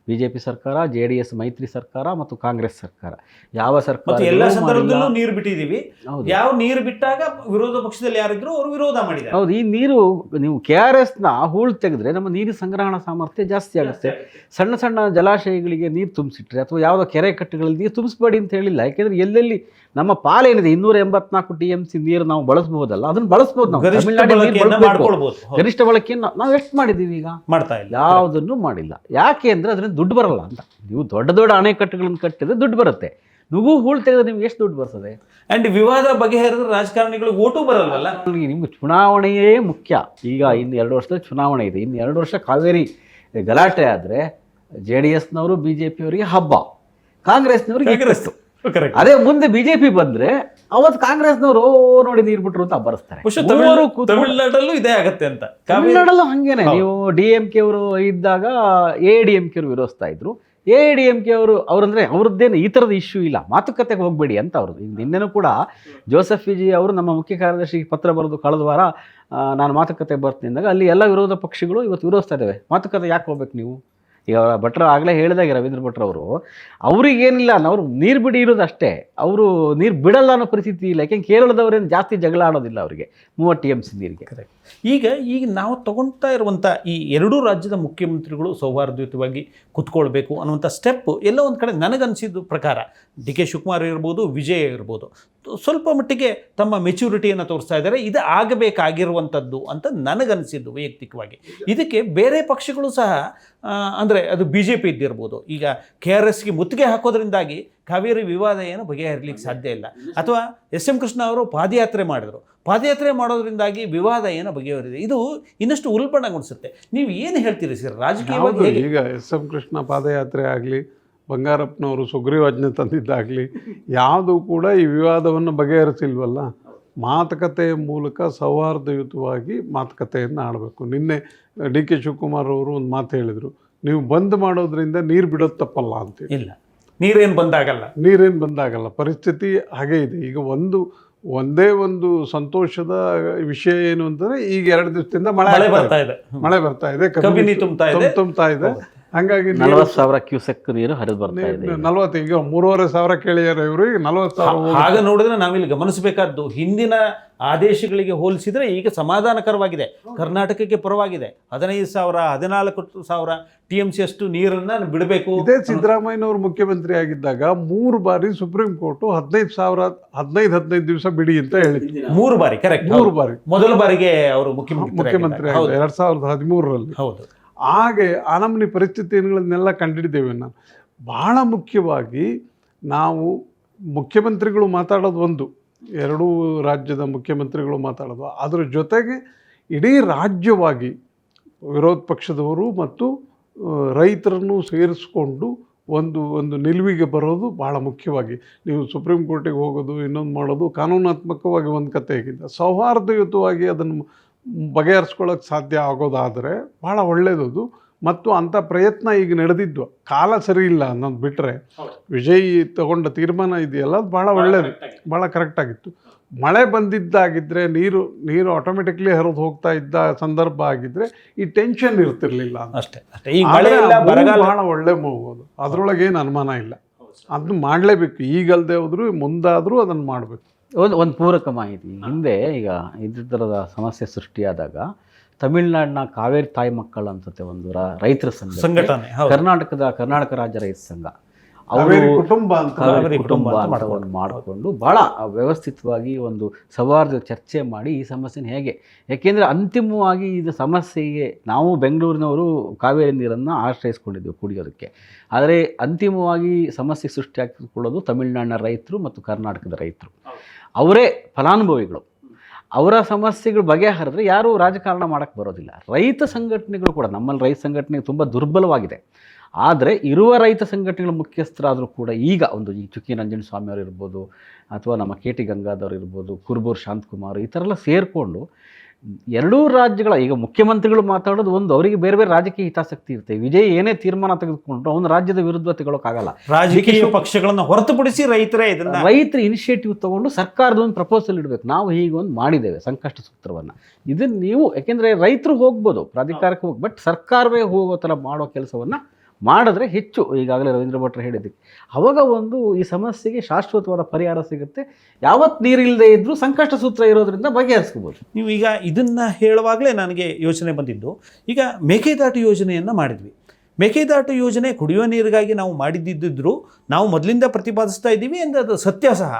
BJP ಸರ್ಕಾರ, JDS ಮೈತ್ರಿ ಸರ್ಕಾರ ಮತ್ತು ಕಾಂಗ್ರೆಸ್ ಸರ್ಕಾರ, ಯಾವ ಸರ್ಕಾರ ಎಲ್ಲ ಸಂದರ್ಭದಲ್ಲೂ ನೀರು ಬಿಟ್ಟಿದ್ದೀವಿ. ಯಾವ ನೀರು ಬಿಟ್ಟಾಗ ವಿರೋಧ ಪಕ್ಷದಲ್ಲಿ ಯಾರಿದ್ರು ಅವರು ವಿರೋಧ ಮಾಡಿದ್ದಾರೆ. ಹೌದು, ಈ ನೀರು ನೀವು KRSನ ಹೂಳು ತೆಗೆದ್ರೆ ನಮ್ಮ ನೀರಿನ ಸಂಗ್ರಹಣಾ ಸಾಮರ್ಥ್ಯ ಜಾಸ್ತಿ ಆಗುತ್ತೆ. ಸಣ್ಣ ಸಣ್ಣ ಜಲಾಶಯಗಳಿಗೆ ನೀರು ತುಂಬಿಸಿಟ್ರೆ ಅಥವಾ ಯಾವುದೋ ಕೆರೆ ಕಟ್ಟೆಗಳಲ್ಲಿ ನೀರು ತುಂಬಿಸ್ಬೇಡಿ ಅಂತ ಹೇಳಿಲ್ಲ. ಯಾಕೆಂದರೆ ಎಲ್ಲೆಲ್ಲಿ ನಮ್ಮ ಪಾಲೇನಿದೆ 284 TMC ನೀರು ನಾವು ಬಳಸಬಹುದಲ್ಲ, ಅದನ್ನು ಬಳಸ್ಬೋದು ನಾವು. ಗರಿಷ್ಠ ಬಳಕೆಯನ್ನು ನಾವು ಎಷ್ಟು ಮಾಡಿದ್ದೀವಿ ಈಗ? ಮಾಡ್ತಾ ಇಲ್ಲ, ಯಾವುದನ್ನು ಮಾಡಿಲ್ಲ. ಯಾಕೆ ಅಂದರೆ ಅದರಿಂದ ದುಡ್ಡು ಬರಲ್ಲ ಅಂತ. ನೀವು ದೊಡ್ಡ ದೊಡ್ಡ ಅಣೆಕಟ್ಟುಗಳನ್ನು ಕಟ್ಟಿದ್ರೆ ದುಡ್ಡು ಬರುತ್ತೆ, ನುಗು ಹೂಳು ತೆಗೆದ್ರೆ ನಿಮ್ಗೆ ಎಷ್ಟು ದುಡ್ಡು ಬರ್ತದೆ? ಆ್ಯಂಡ್ ವಿವಾದ ಬಗೆಹರಿದ್ರೆ ರಾಜಕಾರಣಿಗಳಿಗೆ ಓಟು ಬರಲ್ವಲ್ಲ. ನಿಮ್ಗೆ ಚುನಾವಣೆಯೇ ಮುಖ್ಯ. ಈಗ ಇನ್ನು 2 ವರ್ಷದಲ್ಲಿ ಚುನಾವಣೆ ಇದೆ. ಇನ್ನು 2 ವರ್ಷ ಕಾವೇರಿ ಗಲಾಟೆ ಆದರೆ JDSನವರು BJPಯವರಿಗೆ ಹಬ್ಬ, ಕಾಂಗ್ರೆಸ್ನವ್ರಿಗೆ ಇಕ್ಕಟ್ಟು. ಅದೇ ಮುಂದೆ BJP ಬಂದ್ರೆ ಅವತ್ತು ಕಾಂಗ್ರೆಸ್ನವರು ನೋಡಿ ನೀರು ಬಿಟ್ರು ಅಂತ ಅಬ್ಬರಿಸ್ತಾರೆ. ತಮಿಳುನಾಡಲ್ಲೂ ಇದೇ ಆಗತ್ತೆ ಅಂತ. ತಮಿಳುನಾಡಲ್ಲೂ ಹಂಗೇನೆ. ನೀವು DMK ಅವರು ಇದ್ದಾಗ AIDMK ಅವರು ವಿರೋಧಿಸ್ತಾ ಇದ್ರು. AIDMK ಅವರಂದ್ರೆ ಅವ್ರದ್ದೇನು ಈ ಥರದ ಇಶ್ಯೂ ಇಲ್ಲ, ಮಾತುಕತೆಗೆ ಹೋಗಬೇಡಿ ಅಂತ ಅವ್ರದ್ದು. ಈಗ ನಿನ್ನೆನೂ ಕೂಡ ಜೋಸೆಫ್ ವಿಜಿ ಅವರು ನಮ್ಮ ಮುಖ್ಯ ಕಾರ್ಯದರ್ಶಿಗೆ ಪತ್ರ ಬರೆದು ಕಳೆದ ವಾರ ನಾನು ಮಾತುಕತೆ ಬರ್ತೀನಿ ಅಂದಾಗ ಅಲ್ಲಿ ಎಲ್ಲ ವಿರೋಧ ಪಕ್ಷಗಳು ಇವತ್ತು ವಿರೋಧಿಸ್ತಾ ಇದ್ದಾವೆ. ಮಾತುಕತೆ ಯಾಕೆ ಹೋಗ್ಬೇಕು ನೀವು? ಈಗ ಭಟ್ರು ಆಗಲೇ ಹೇಳಿದಾಗೆ ರವೀಂದ್ರ ಭಟ್ರು ಅವ್ರಿಗೇನಿಲ್ಲ, ಅವ್ರು ನೀರು ಬಿಡಿ ಇರೋದು ಅಷ್ಟೇ, ಅವರು ನೀರು ಬಿಡಲ್ಲ ಅನ್ನೋ ಪರಿಸ್ಥಿತಿ ಇಲ್ಲ. ಯಾಕೆಂದ್ರೆ ಕೇರಳದವರೇನು ಜಾಸ್ತಿ ಜಗಳ ಆಡೋದಿಲ್ಲ ಅವರಿಗೆ 30 TMC ನೀರಿಗೆ. ಈಗ ನಾವು ತಗೊಳ್ತಾ ಇರುವಂಥ ಈ 2 ರಾಜ್ಯದ ಮುಖ್ಯಮಂತ್ರಿಗಳು ಸೌಹಾರ್ದಯುತವಾಗಿ ಕುತ್ಕೊಳ್ಬೇಕು ಅನ್ನುವಂಥ ಸ್ಟೆಪ್ ಎಲ್ಲೋ ಒಂದು ಕಡೆ ನನಗನ್ಸಿದ ಪ್ರಕಾರ DK ಶಿವಕುಮಾರ್ ಇರ್ಬೋದು, ವಿಜಯ್ ಇರ್ಬೋದು, ಸ್ವಲ್ಪ ಮಟ್ಟಿಗೆ ತಮ್ಮ ಮೆಚ್ಯೂರಿಟಿಯನ್ನು ತೋರಿಸ್ತಾ ಇದ್ದಾರೆ. ಇದು ಆಗಬೇಕಾಗಿರುವಂಥದ್ದು ಅಂತ ನನಗನ್ನಿಸಿದ್ದು ವೈಯಕ್ತಿಕವಾಗಿ. ಇದಕ್ಕೆ ಬೇರೆ ಪಕ್ಷಗಳು ಸಹ ಅಂದರೆ ಅದು BJP ಇದ್ದಿರ್ಬೋದು, ಈಗ KRSಗೆ ಮುತ್ತಿಗೆ ಹಾಕೋದ್ರಿಂದಾಗಿ ಕಾವೇರಿ ವಿವಾದ ಏನು ಬಗೆಹರಿಲಿಕ್ಕೆ ಸಾಧ್ಯ ಇಲ್ಲ. ಅಥವಾ SM ಕೃಷ್ಣ ಅವರು ಪಾದಯಾತ್ರೆ ಮಾಡಿದರು, ಪಾದಯಾತ್ರೆ ಮಾಡೋದ್ರಿಂದಾಗಿ ವಿವಾದ ಏನೋ ಬಗೆಹರಿದೆ. ಇದು ಇನ್ನಷ್ಟು ಉಲ್ಬಣಗೊಳಿಸುತ್ತೆ. ನೀವು ಏನು ಹೇಳ್ತೀರಿ ಸರ್ ರಾಜಕೀಯವಾಗಿ ಹೇಗೆ? ಈಗ SM ಕೃಷ್ಣ ಪಾದಯಾತ್ರೆ ಆಗಲಿ, ಬಂಗಾರಪ್ಪನವರು ಸುಗ್ರೀವಾಜ್ಞೆ ತಂದಿದ್ದಾಗಲಿ, ಯಾವುದೂ ಕೂಡ ಈ ವಿವಾದವನ್ನು ಬಗೆಹರಿಸಿಲ್ವಲ್ಲ. ಮಾತುಕತೆಯ ಮೂಲಕ ಸೌಹಾರ್ದಯುತವಾಗಿ ಮಾತುಕತೆಯನ್ನು ಆಡಬೇಕು. ನಿನ್ನೆ DK ಶಿವಕುಮಾರ್ ಅವರು ಒಂದು ಮಾತು ಹೇಳಿದರು, ನೀವು ಬಂದ್ ಮಾಡೋದ್ರಿಂದ ನೀರು ಬಿಡೋದು ತಪ್ಪಲ್ಲ ಅಂತೇಳಿ. ಇಲ್ಲ, ನೀರೇನು ಬಂದಾಗಲ್ಲ, ಪರಿಸ್ಥಿತಿ ಹಾಗೇ ಇದೆ. ಈಗ ಒಂದೇ ಒಂದು ಸಂತೋಷದ ವಿಷಯ ಏನು ಅಂತಂದರೆ, ಈಗ 2 ದಿವಸದಿಂದ ಮಳೆ ಬರ್ತಾ ಇದೆ, ಕಬಿನಿ ತುಂಬ್ತಾ ಇದೆ. ಹಂಗಾಗಿ 40,000 ಕ್ಯೂಸೆಕ್ ನೀರು ಹರಿದು ಬರ್ತಾ ಇದೆ. 40, ಈಗ 3,500 ಕೇಳಿಯಾರ ಇವರು, ಈಗ 40,000. ಆಗ ನೋಡಿದ್ರೆ ನಾವಿಲ್ಲಿ ಗಮನಿಸಬೇಕಾದ್ದು, ಹಿಂದಿನ ಆದೇಶಗಳಿಗೆ ಹೋಲಿಸಿದರೆ ಈಗ ಸಮಾಧಾನಕರವಾಗಿದೆ, ಕರ್ನಾಟಕಕ್ಕೆ ಪರವಾಗಿದೆ. 15,000 14,000 TMC ಅಷ್ಟು ನೀರನ್ನು ಬಿಡಬೇಕು. ಇದೇ ಸಿದ್ದರಾಮಯ್ಯನವರು ಮುಖ್ಯಮಂತ್ರಿ ಆಗಿದ್ದಾಗ 3 ಬಾರಿ ಸುಪ್ರೀಂ ಕೋರ್ಟು 15 ದಿವಸ ಬಿಡಿ ಅಂತ ಹೇಳಿದ್ರು. 3 ಬಾರಿ, ಕರೆಕ್ಟ್. 3 ಬಾರಿ. ಮೊದಲ ಬಾರಿಗೆ ಅವರು ಮುಖ್ಯಮಂತ್ರಿ 2013ರಲ್ಲಿ. ಹೌದು. ಹಾಗೆ ಆನಮನಿ ಪರಿಸ್ಥಿತಿಗಳನ್ನೆಲ್ಲ ಕಂಡಿದ್ದೇವೆ ನಾವು. ಬಹಳ ಮುಖ್ಯವಾಗಿ ನಾವು ಮುಖ್ಯಮಂತ್ರಿಗಳು ಮಾತಾಡೋದು ಒಂದು, 2 ರಾಜ್ಯದ ಮುಖ್ಯಮಂತ್ರಿಗಳು ಮಾತಾಡೋದು, ಅದರ ಜೊತೆಗೆ ಇಡೀ ರಾಜ್ಯವಾಗಿ ವಿರೋಧ ಪಕ್ಷದವರು ಮತ್ತು ರೈತರನ್ನು ಸೇರಿಸ್ಕೊಂಡು ಒಂದು ನಿಲುವಿಗೆ ಬರೋದು ಭಾಳ ಮುಖ್ಯವಾಗಿ. ನೀವು ಸುಪ್ರೀಂ ಕೋರ್ಟಿಗೆ ಹೋಗೋದು, ಇನ್ನೊಂದು ಮಾಡೋದು ಕಾನೂನಾತ್ಮಕವಾಗಿ ಒಂದು ಕಥೆಗಿಂತ ಸೌಹಾರ್ದಯುತವಾಗಿ ಅದನ್ನು ಬಗೆಹರಿಸ್ಕೊಳ್ಳೋಕೆ ಸಾಧ್ಯ ಆಗೋದಾದರೆ ಭಾಳ ಒಳ್ಳೆಯದು. ಮತ್ತು ಅಂಥ ಪ್ರಯತ್ನ ಈಗ ನಡೆದಿದ್ವು. ಕಾಲ ಸರಿ ಇಲ್ಲ ಅನ್ನೋದು ಬಿಟ್ಟರೆ, ವಿಜಯ್ ತಗೊಂಡ ತೀರ್ಮಾನ ಇದೆಯಲ್ಲ, ಅದು ಭಾಳ ಒಳ್ಳೆಯದು, ಭಾಳ ಕರೆಕ್ಟಾಗಿತ್ತು. ಮಳೆ ಬಂದಿದ್ದಾಗಿದ್ದರೆ, ನೀರು ಆಟೋಮೆಟಿಕ್ಲಿ ಹರಿದು ಹೋಗ್ತಾ ಇದ್ದ ಸಂದರ್ಭ ಆಗಿದ್ದರೆ ಈ ಟೆನ್ಷನ್ ಇರ್ತಿರ್ಲಿಲ್ಲ ಅಷ್ಟೇ. ಭಾಳ ಒಳ್ಳೆ ಮೂವ್ ಅದು, ಅದರೊಳಗೆ ಏನು ಅನುಮಾನ ಇಲ್ಲ. ಅದನ್ನು ಮಾಡಲೇಬೇಕು, ಈಗಲ್ದೇ ಹೋದರೂ ಮುಂದಾದರೂ ಅದನ್ನು ಮಾಡಬೇಕು. ಒಂದು ಪೂರಕ ಮಾಹಿತಿ. ಹಿಂದೆ ಈಗ ಇದೇ ಥರದ ಸಮಸ್ಯೆ ಸೃಷ್ಟಿಯಾದಾಗ ತಮಿಳುನಾಡಿನ ಕಾವೇರಿ ತಾಯಿ ಮಕ್ಕಳು ಅನ್ಸುತ್ತೆ ಒಂದು ರೈತರ ಸಂಘಟನೆ, ಕರ್ನಾಟಕ ರಾಜ್ಯ ರೈತ ಸಂಘ, ಅವರು ಕುಟುಂಬ ಅಂತ ಒಂದು ಮಾಡಿಕೊಂಡು ಭಾಳ ವ್ಯವಸ್ಥಿತವಾಗಿ ಒಂದು ಸೌಹಾರ್ದ ಚರ್ಚೆ ಮಾಡಿ ಈ ಸಮಸ್ಯೆನ ಯಾಕೆಂದರೆ ಅಂತಿಮವಾಗಿ ಇದು ಸಮಸ್ಯೆಗೆ ನಾವು ಬೆಂಗಳೂರಿನವರು ಕಾವೇರಿ ನೀರನ್ನು ಆಶ್ರಯಿಸ್ಕೊಂಡಿದ್ದೀವಿ ಕುಡಿಯೋದಕ್ಕೆ. ಆದರೆ ಅಂತಿಮವಾಗಿ ಸಮಸ್ಯೆ ಸೃಷ್ಟಿಯಾಗಿಕೊಳ್ಳೋದು ತಮಿಳುನಾಡಿನ ರೈತರು ಮತ್ತು ಕರ್ನಾಟಕದ ರೈತರು. ಅವರೇ ಫಲಾನುಭವಿಗಳು. ಅವರ ಸಮಸ್ಯೆಗಳು ಬಗೆಹರಿದ್ರೆ ಯಾರೂ ರಾಜಕಾರಣ ಮಾಡೋಕ್ಕೆ ಬರೋದಿಲ್ಲ. ರೈತ ಸಂಘಟನೆಗಳು ಕೂಡ, ನಮ್ಮಲ್ಲಿ ರೈತ ಸಂಘಟನೆ ತುಂಬ ದುರ್ಬಲವಾಗಿದೆ. ಆದರೆ ಇರುವ ರೈತ ಸಂಘಟನೆಗಳ ಮುಖ್ಯಸ್ಥರಾದರೂ ಕೂಡ ಈಗ ಒಂದು ಈ ಚುಕ್ಕಿ ನಂಜನ ಸ್ವಾಮಿ ಅವರು ಇರ್ಬೋದು, ಅಥವಾ ನಮ್ಮ KT ಗಂಗಾಧರ್ ಇರ್ಬೋದು, ಕುರುಬೂರು ಶಾಂತಕುಮಾರ್, ಈ ಥರ ಎಲ್ಲ ಸೇರಿಕೊಂಡು 2 ರಾಜ್ಯಗಳ ಈಗ ಮುಖ್ಯಮಂತ್ರಿಗಳು ಮಾತಾಡೋದು ಒಂದು, ಅವರಿಗೆ ಬೇರೆ ಬೇರೆ ರಾಜಕೀಯ ಹಿತಾಸಕ್ತಿ ಇರುತ್ತೆ. ವಿಜಯ್ ಏನೇ ತೀರ್ಮಾನ ತೆಗೆದುಕೊಂಡ್ರು ಅವನು ರಾಜ್ಯದ ವಿರುದ್ಧ ತಗೊಳ್ಳೋಕ್ಕಾಗಲ್ಲ. ರಾಜಕೀಯ ಪಕ್ಷಗಳನ್ನು ಹೊರತುಪಡಿಸಿ ರೈತರು ಇನಿಷಿಯೇಟಿವ್ ತಗೊಂಡು ಸರ್ಕಾರದ ಒಂದು ಪ್ರಪೋಸಲ್ ಇಡಬೇಕು. ನಾವು ಹೀಗೊಂದು ಮಾಡಿದ್ದೇವೆ ಸಂಕಷ್ಟ ಸೂತ್ರವನ್ನು, ಇದನ್ನು ನೀವು, ಯಾಕೆಂದರೆ ರೈತರು ಹೋಗ್ಬೋದು ಪ್ರಾಧಿಕಾರಕ್ಕೆ ಹೋಗಿ, ಬಟ್ ಸರ್ಕಾರವೇ ಹೋಗೋ ಥರ ಮಾಡೋ ಕೆಲಸವನ್ನು ಮಾಡಿದ್ರೆ ಹೆಚ್ಚು. ಈಗಾಗಲೇ ರವೀಂದ್ರ ಭಟ್ರು ಹೇಳಿದ್ದಕ್ಕೆ ಅವಾಗ ಒಂದು ಈ ಸಮಸ್ಯೆಗೆ ಶಾಶ್ವತವಾದ ಪರಿಹಾರ ಸಿಗುತ್ತೆ. ಯಾವತ್ತು ನೀರಿಲ್ಲದೆ ಇದ್ದರೂ ಸಂಕಷ್ಟ ಸೂತ್ರ ಇರೋದ್ರಿಂದ ಬಗೆಹರಿಸ್ಕೋಬೋದು. ನೀವು ಈಗ ಇದನ್ನು ಹೇಳುವಾಗಲೇ ನನಗೆ ಯೋಚನೆ ಬಂದಿದ್ದು, ಈಗ ಮೇಕೆದಾಟು ಯೋಜನೆಯನ್ನು ಮಾಡಿದ್ವಿ. ಮೇಕೆದಾಟು ಯೋಜನೆ ಕುಡಿಯುವ ನೀರಿಗಾಗಿ ನಾವು ಮಾಡಿದ್ದಿದ್ದರೂ ನಾವು ಮೊದಲಿಂದ ಪ್ರತಿಪಾದಿಸ್ತಾ ಇದ್ದೀವಿ ಎಂದು ಅದು ಸತ್ಯ ಸಹ.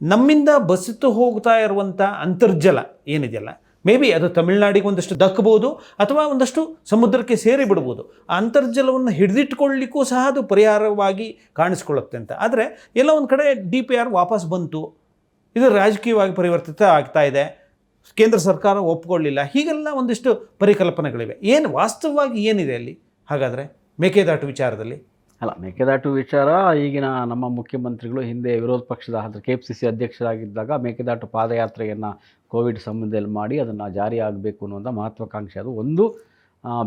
ನಮ್ಮಿಂದ ಬಸಿತು ಹೋಗ್ತಾ ಇರುವಂಥ ಅಂತರ್ಜಲ ಏನಿದೆಯಲ್ಲ, ಮೇ ಬಿ ಅದು ತಮಿಳುನಾಡಿಗೆ ಒಂದಷ್ಟು ದಕ್ಕಬಹುದು ಅಥವಾ ಒಂದಷ್ಟು ಸಮುದ್ರಕ್ಕೆ ಸೇರಿ ಬಿಡ್ಬೋದು. ಆ ಅಂತರ್ಜಲವನ್ನು ಹಿಡಿದಿಟ್ಕೊಳ್ಳಿಕ್ಕೂ ಸಹ ಅದು ಪರಿಹಾರವಾಗಿ ಕಾಣಿಸ್ಕೊಳ್ಳುತ್ತೆ ಅಂತ. ಆದರೆ ಎಲ್ಲ ಒಂದು ಕಡೆ DPR ವಾಪಸ್ ಬಂತು, ಇದು ರಾಜಕೀಯವಾಗಿ ಪರಿವರ್ತಿತ ಆಗ್ತಾ ಇದೆ, ಕೇಂದ್ರ ಸರ್ಕಾರ ಒಪ್ಕೊಳ್ಳಿಲ್ಲ, ಹೀಗೆಲ್ಲ ಒಂದಿಷ್ಟು ಪರಿಕಲ್ಪನೆಗಳಿವೆ. ಏನು ವಾಸ್ತವವಾಗಿ ಏನಿದೆ ಅಲ್ಲಿ ಹಾಗಾದರೆ ಮೇಕೆದಾಟು ವಿಚಾರದಲ್ಲಿ? ಮೇಕೆದಾಟು ವಿಚಾರ, ಈಗಿನ ನಮ್ಮ ಮುಖ್ಯಮಂತ್ರಿಗಳು ಹಿಂದೆ ವಿರೋಧ ಪಕ್ಷದ KPCC ಅಧ್ಯಕ್ಷರಾಗಿದ್ದಾಗ ಮೇಕೆದಾಟು ಪಾದಯಾತ್ರೆಯನ್ನು ಕೋವಿಡ್ ಸಮಯದಲ್ಲಿ ಮಾಡಿ ಅದನ್ನು ಜಾರಿ ಆಗಬೇಕು ಅನ್ನೋಂಥ ಮಹತ್ವಾಕಾಂಕ್ಷೆ. ಅದು ಒಂದು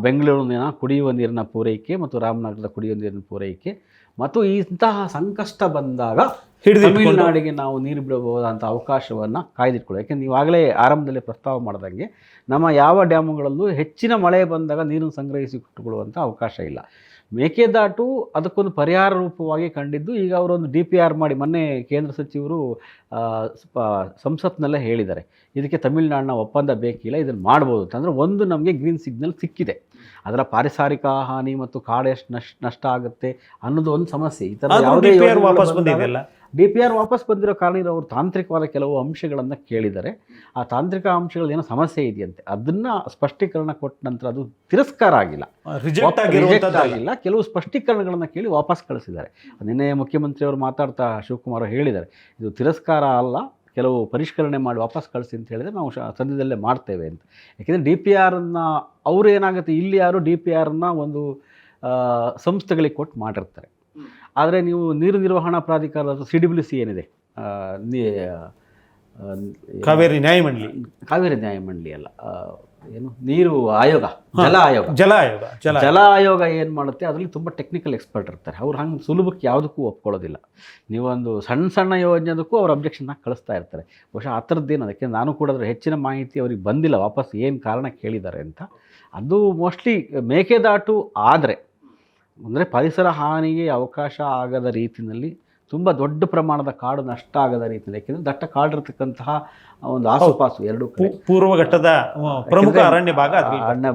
ಬೆಂಗಳೂರಿನ ಕುಡಿಯುವ ನೀರಿನ ಪೂರೈಕೆ ಮತ್ತು ರಾಮನಗರದ ಕುಡಿಯುವ ನೀರಿನ ಪೂರೈಕೆ, ಮತ್ತು ಇಂತಹ ಸಂಕಷ್ಟ ಬಂದಾಗ ತಮಿಳುನಾಡಿಗೆ ನಾವು ನೀರು ಬಿಡಬಹುದಂಥ ಅವಕಾಶವನ್ನು ಕಾಯ್ದಿಟ್ಕೊಳ್ಳಿ. ಯಾಕೆಂದರೆ ನೀವಾಗಲೇ ಆರಂಭದಲ್ಲಿ ಪ್ರಸ್ತಾವ ಮಾಡಿದಂಗೆ ನಮ್ಮ ಯಾವ ಡ್ಯಾಮುಗಳಲ್ಲೂ ಹೆಚ್ಚಿನ ಮಳೆ ಬಂದಾಗ ನೀರನ್ನು ಸಂಗ್ರಹಿಸಿಕೊಳ್ಳುವಂಥ ಅವಕಾಶ ಇಲ್ಲ. ಮೇಕೆದಾಟು ಅದಕ್ಕೊಂದು ಪರಿಹಾರ ರೂಪವಾಗಿ ಕಂಡಿದ್ದು. ಈಗ ಅವರೊಂದು DPR ಮಾಡಿ ಮೊನ್ನೆ ಕೇಂದ್ರ ಸಚಿವರು ಸಂಸತ್ನಲ್ಲೇ ಹೇಳಿದ್ದಾರೆ, ಇದಕ್ಕೆ ತಮಿಳುನಾಡಿನ ಒಪ್ಪಂದ ಬೇಕಿಲ್ಲ, ಇದನ್ನು ಮಾಡ್ಬೋದು ಅಂತಂದರೆ ಒಂದು ನಮಗೆ ಗ್ರೀನ್ ಸಿಗ್ನಲ್ ಸಿಕ್ಕಿದೆ. ಅದರ ಪಾರಿಸರಿಕ ಹಾನಿ ಮತ್ತು ಕಾಡು ಎಷ್ಟು ನಷ್ಟ ಆಗುತ್ತೆ ಅನ್ನೋದು ಒಂದು ಸಮಸ್ಯೆ. ಈ ಥರ ಯಾವುದೇ DPR ವಾಪಸ್ ಬಂದಿರೋ ಕಾರಣ ಅವರು ತಾಂತ್ರಿಕವಾದ ಕೆಲವು ಅಂಶಗಳನ್ನು ಕೇಳಿದ್ದಾರೆ. ಆ ತಾಂತ್ರಿಕ ಅಂಶಗಳು ಏನೋ ಸಮಸ್ಯೆ ಇದೆಯಂತೆ, ಅದನ್ನು ಸ್ಪಷ್ಟೀಕರಣ ಕೊಟ್ಟ ನಂತರ ಅದು ತಿರಸ್ಕಾರ ಆಗಿಲ್ಲ, ರಿಜೆಕ್ಟ್ ಆಗಿಲ್ಲ, ಕೆಲವು ಸ್ಪಷ್ಟೀಕರಣಗಳನ್ನು ಕೇಳಿ ವಾಪಸ್ ಕಳಿಸಿದ್ದಾರೆ. ನಿನ್ನೆ ಮುಖ್ಯಮಂತ್ರಿಯವರು ಮಾತಾಡ್ತಾ ಶಿವಕುಮಾರ್ ಹೇಳಿದ್ದಾರೆ, ಇದು ತಿರಸ್ಕಾರ ಅಲ್ಲ, ಕೆಲವು ಪರಿಷ್ಕರಣೆ ಮಾಡಿ ವಾಪಸ್ ಕಳಿಸಿ ಅಂತ ಹೇಳಿದರೆ ನಾವು ಸದ್ಯದಲ್ಲೇ ಮಾಡ್ತೇವೆ ಅಂತ. ಯಾಕೆಂದರೆ DPRನ ಅವರು ಏನಾಗುತ್ತೆ, ಇಲ್ಲಿ ಯಾರು DPRನ ಒಂದು ಸಂಸ್ಥೆಗಳಿಗೆ ಕೊಟ್ಟು ಮಾಡಿರ್ತಾರೆ. ಆದರೆ ನೀವು ನೀರು ನಿರ್ವಹಣಾ ಪ್ರಾಧಿಕಾರದ CWC ಏನಿದೆ, ಕಾವೇರಿ ನ್ಯಾಯಮಂಡಳಿ ಅಲ್ಲ, ಏನು ನೀರು ಆಯೋಗ, ಜಲ ಆಯೋಗ ಏನು ಮಾಡುತ್ತೆ, ಅದರಲ್ಲಿ ತುಂಬ ಟೆಕ್ನಿಕಲ್ ಎಕ್ಸ್ಪರ್ಟ್ ಇರ್ತಾರೆ. ಅವ್ರು ಹಂಗೆ ಸುಲಭಕ್ಕೆ ಯಾವುದಕ್ಕೂ ಒಪ್ಕೊಳ್ಳೋದಿಲ್ಲ. ನೀವೊಂದು ಸಣ್ಣ ಯೋಜನೆದಕ್ಕೂ ಅವ್ರು ಅಬ್ಜೆಕ್ಷನ್ನ ಕಳಿಸ್ತಾ ಇರ್ತಾರೆ. ಬಹುಶಃ ಆ ಥರದ್ದೇನು, ಅದಕ್ಕೆ ನಾನು ಕೂಡ ಅದರ ಹೆಚ್ಚಿನ ಮಾಹಿತಿ ಅವ್ರಿಗೆ ಬಂದಿಲ್ಲ, ವಾಪಸ್ ಏನು ಕಾರಣ ಕೇಳಿದ್ದಾರೆ ಅಂತ. ಅದು ಮೋಸ್ಟ್ಲಿ ಮೇಕೆದಾಟು ಆದರೆ ಅಂದರೆ ಪರಿಸರ ಹಾನಿಗೆ ಅವಕಾಶ ಆಗದ ರೀತಿಯಲ್ಲಿ, ತುಂಬ ದೊಡ್ಡ ಪ್ರಮಾಣದ ಕಾಡು ನಷ್ಟ ಆಗದ ರೀತಿಯಲ್ಲಿ, ಯಾಕೆಂದರೆ ದಟ್ಟ ಕಾಡಿರ್ತಕ್ಕಂತಹ ಒಂದು ಆಸುಪಾಸು ಎರಡು ಕಡೆ ಪೂರ್ವಘಟ್ಟದ ಪ್ರಮುಖ ಅರಣ್ಯ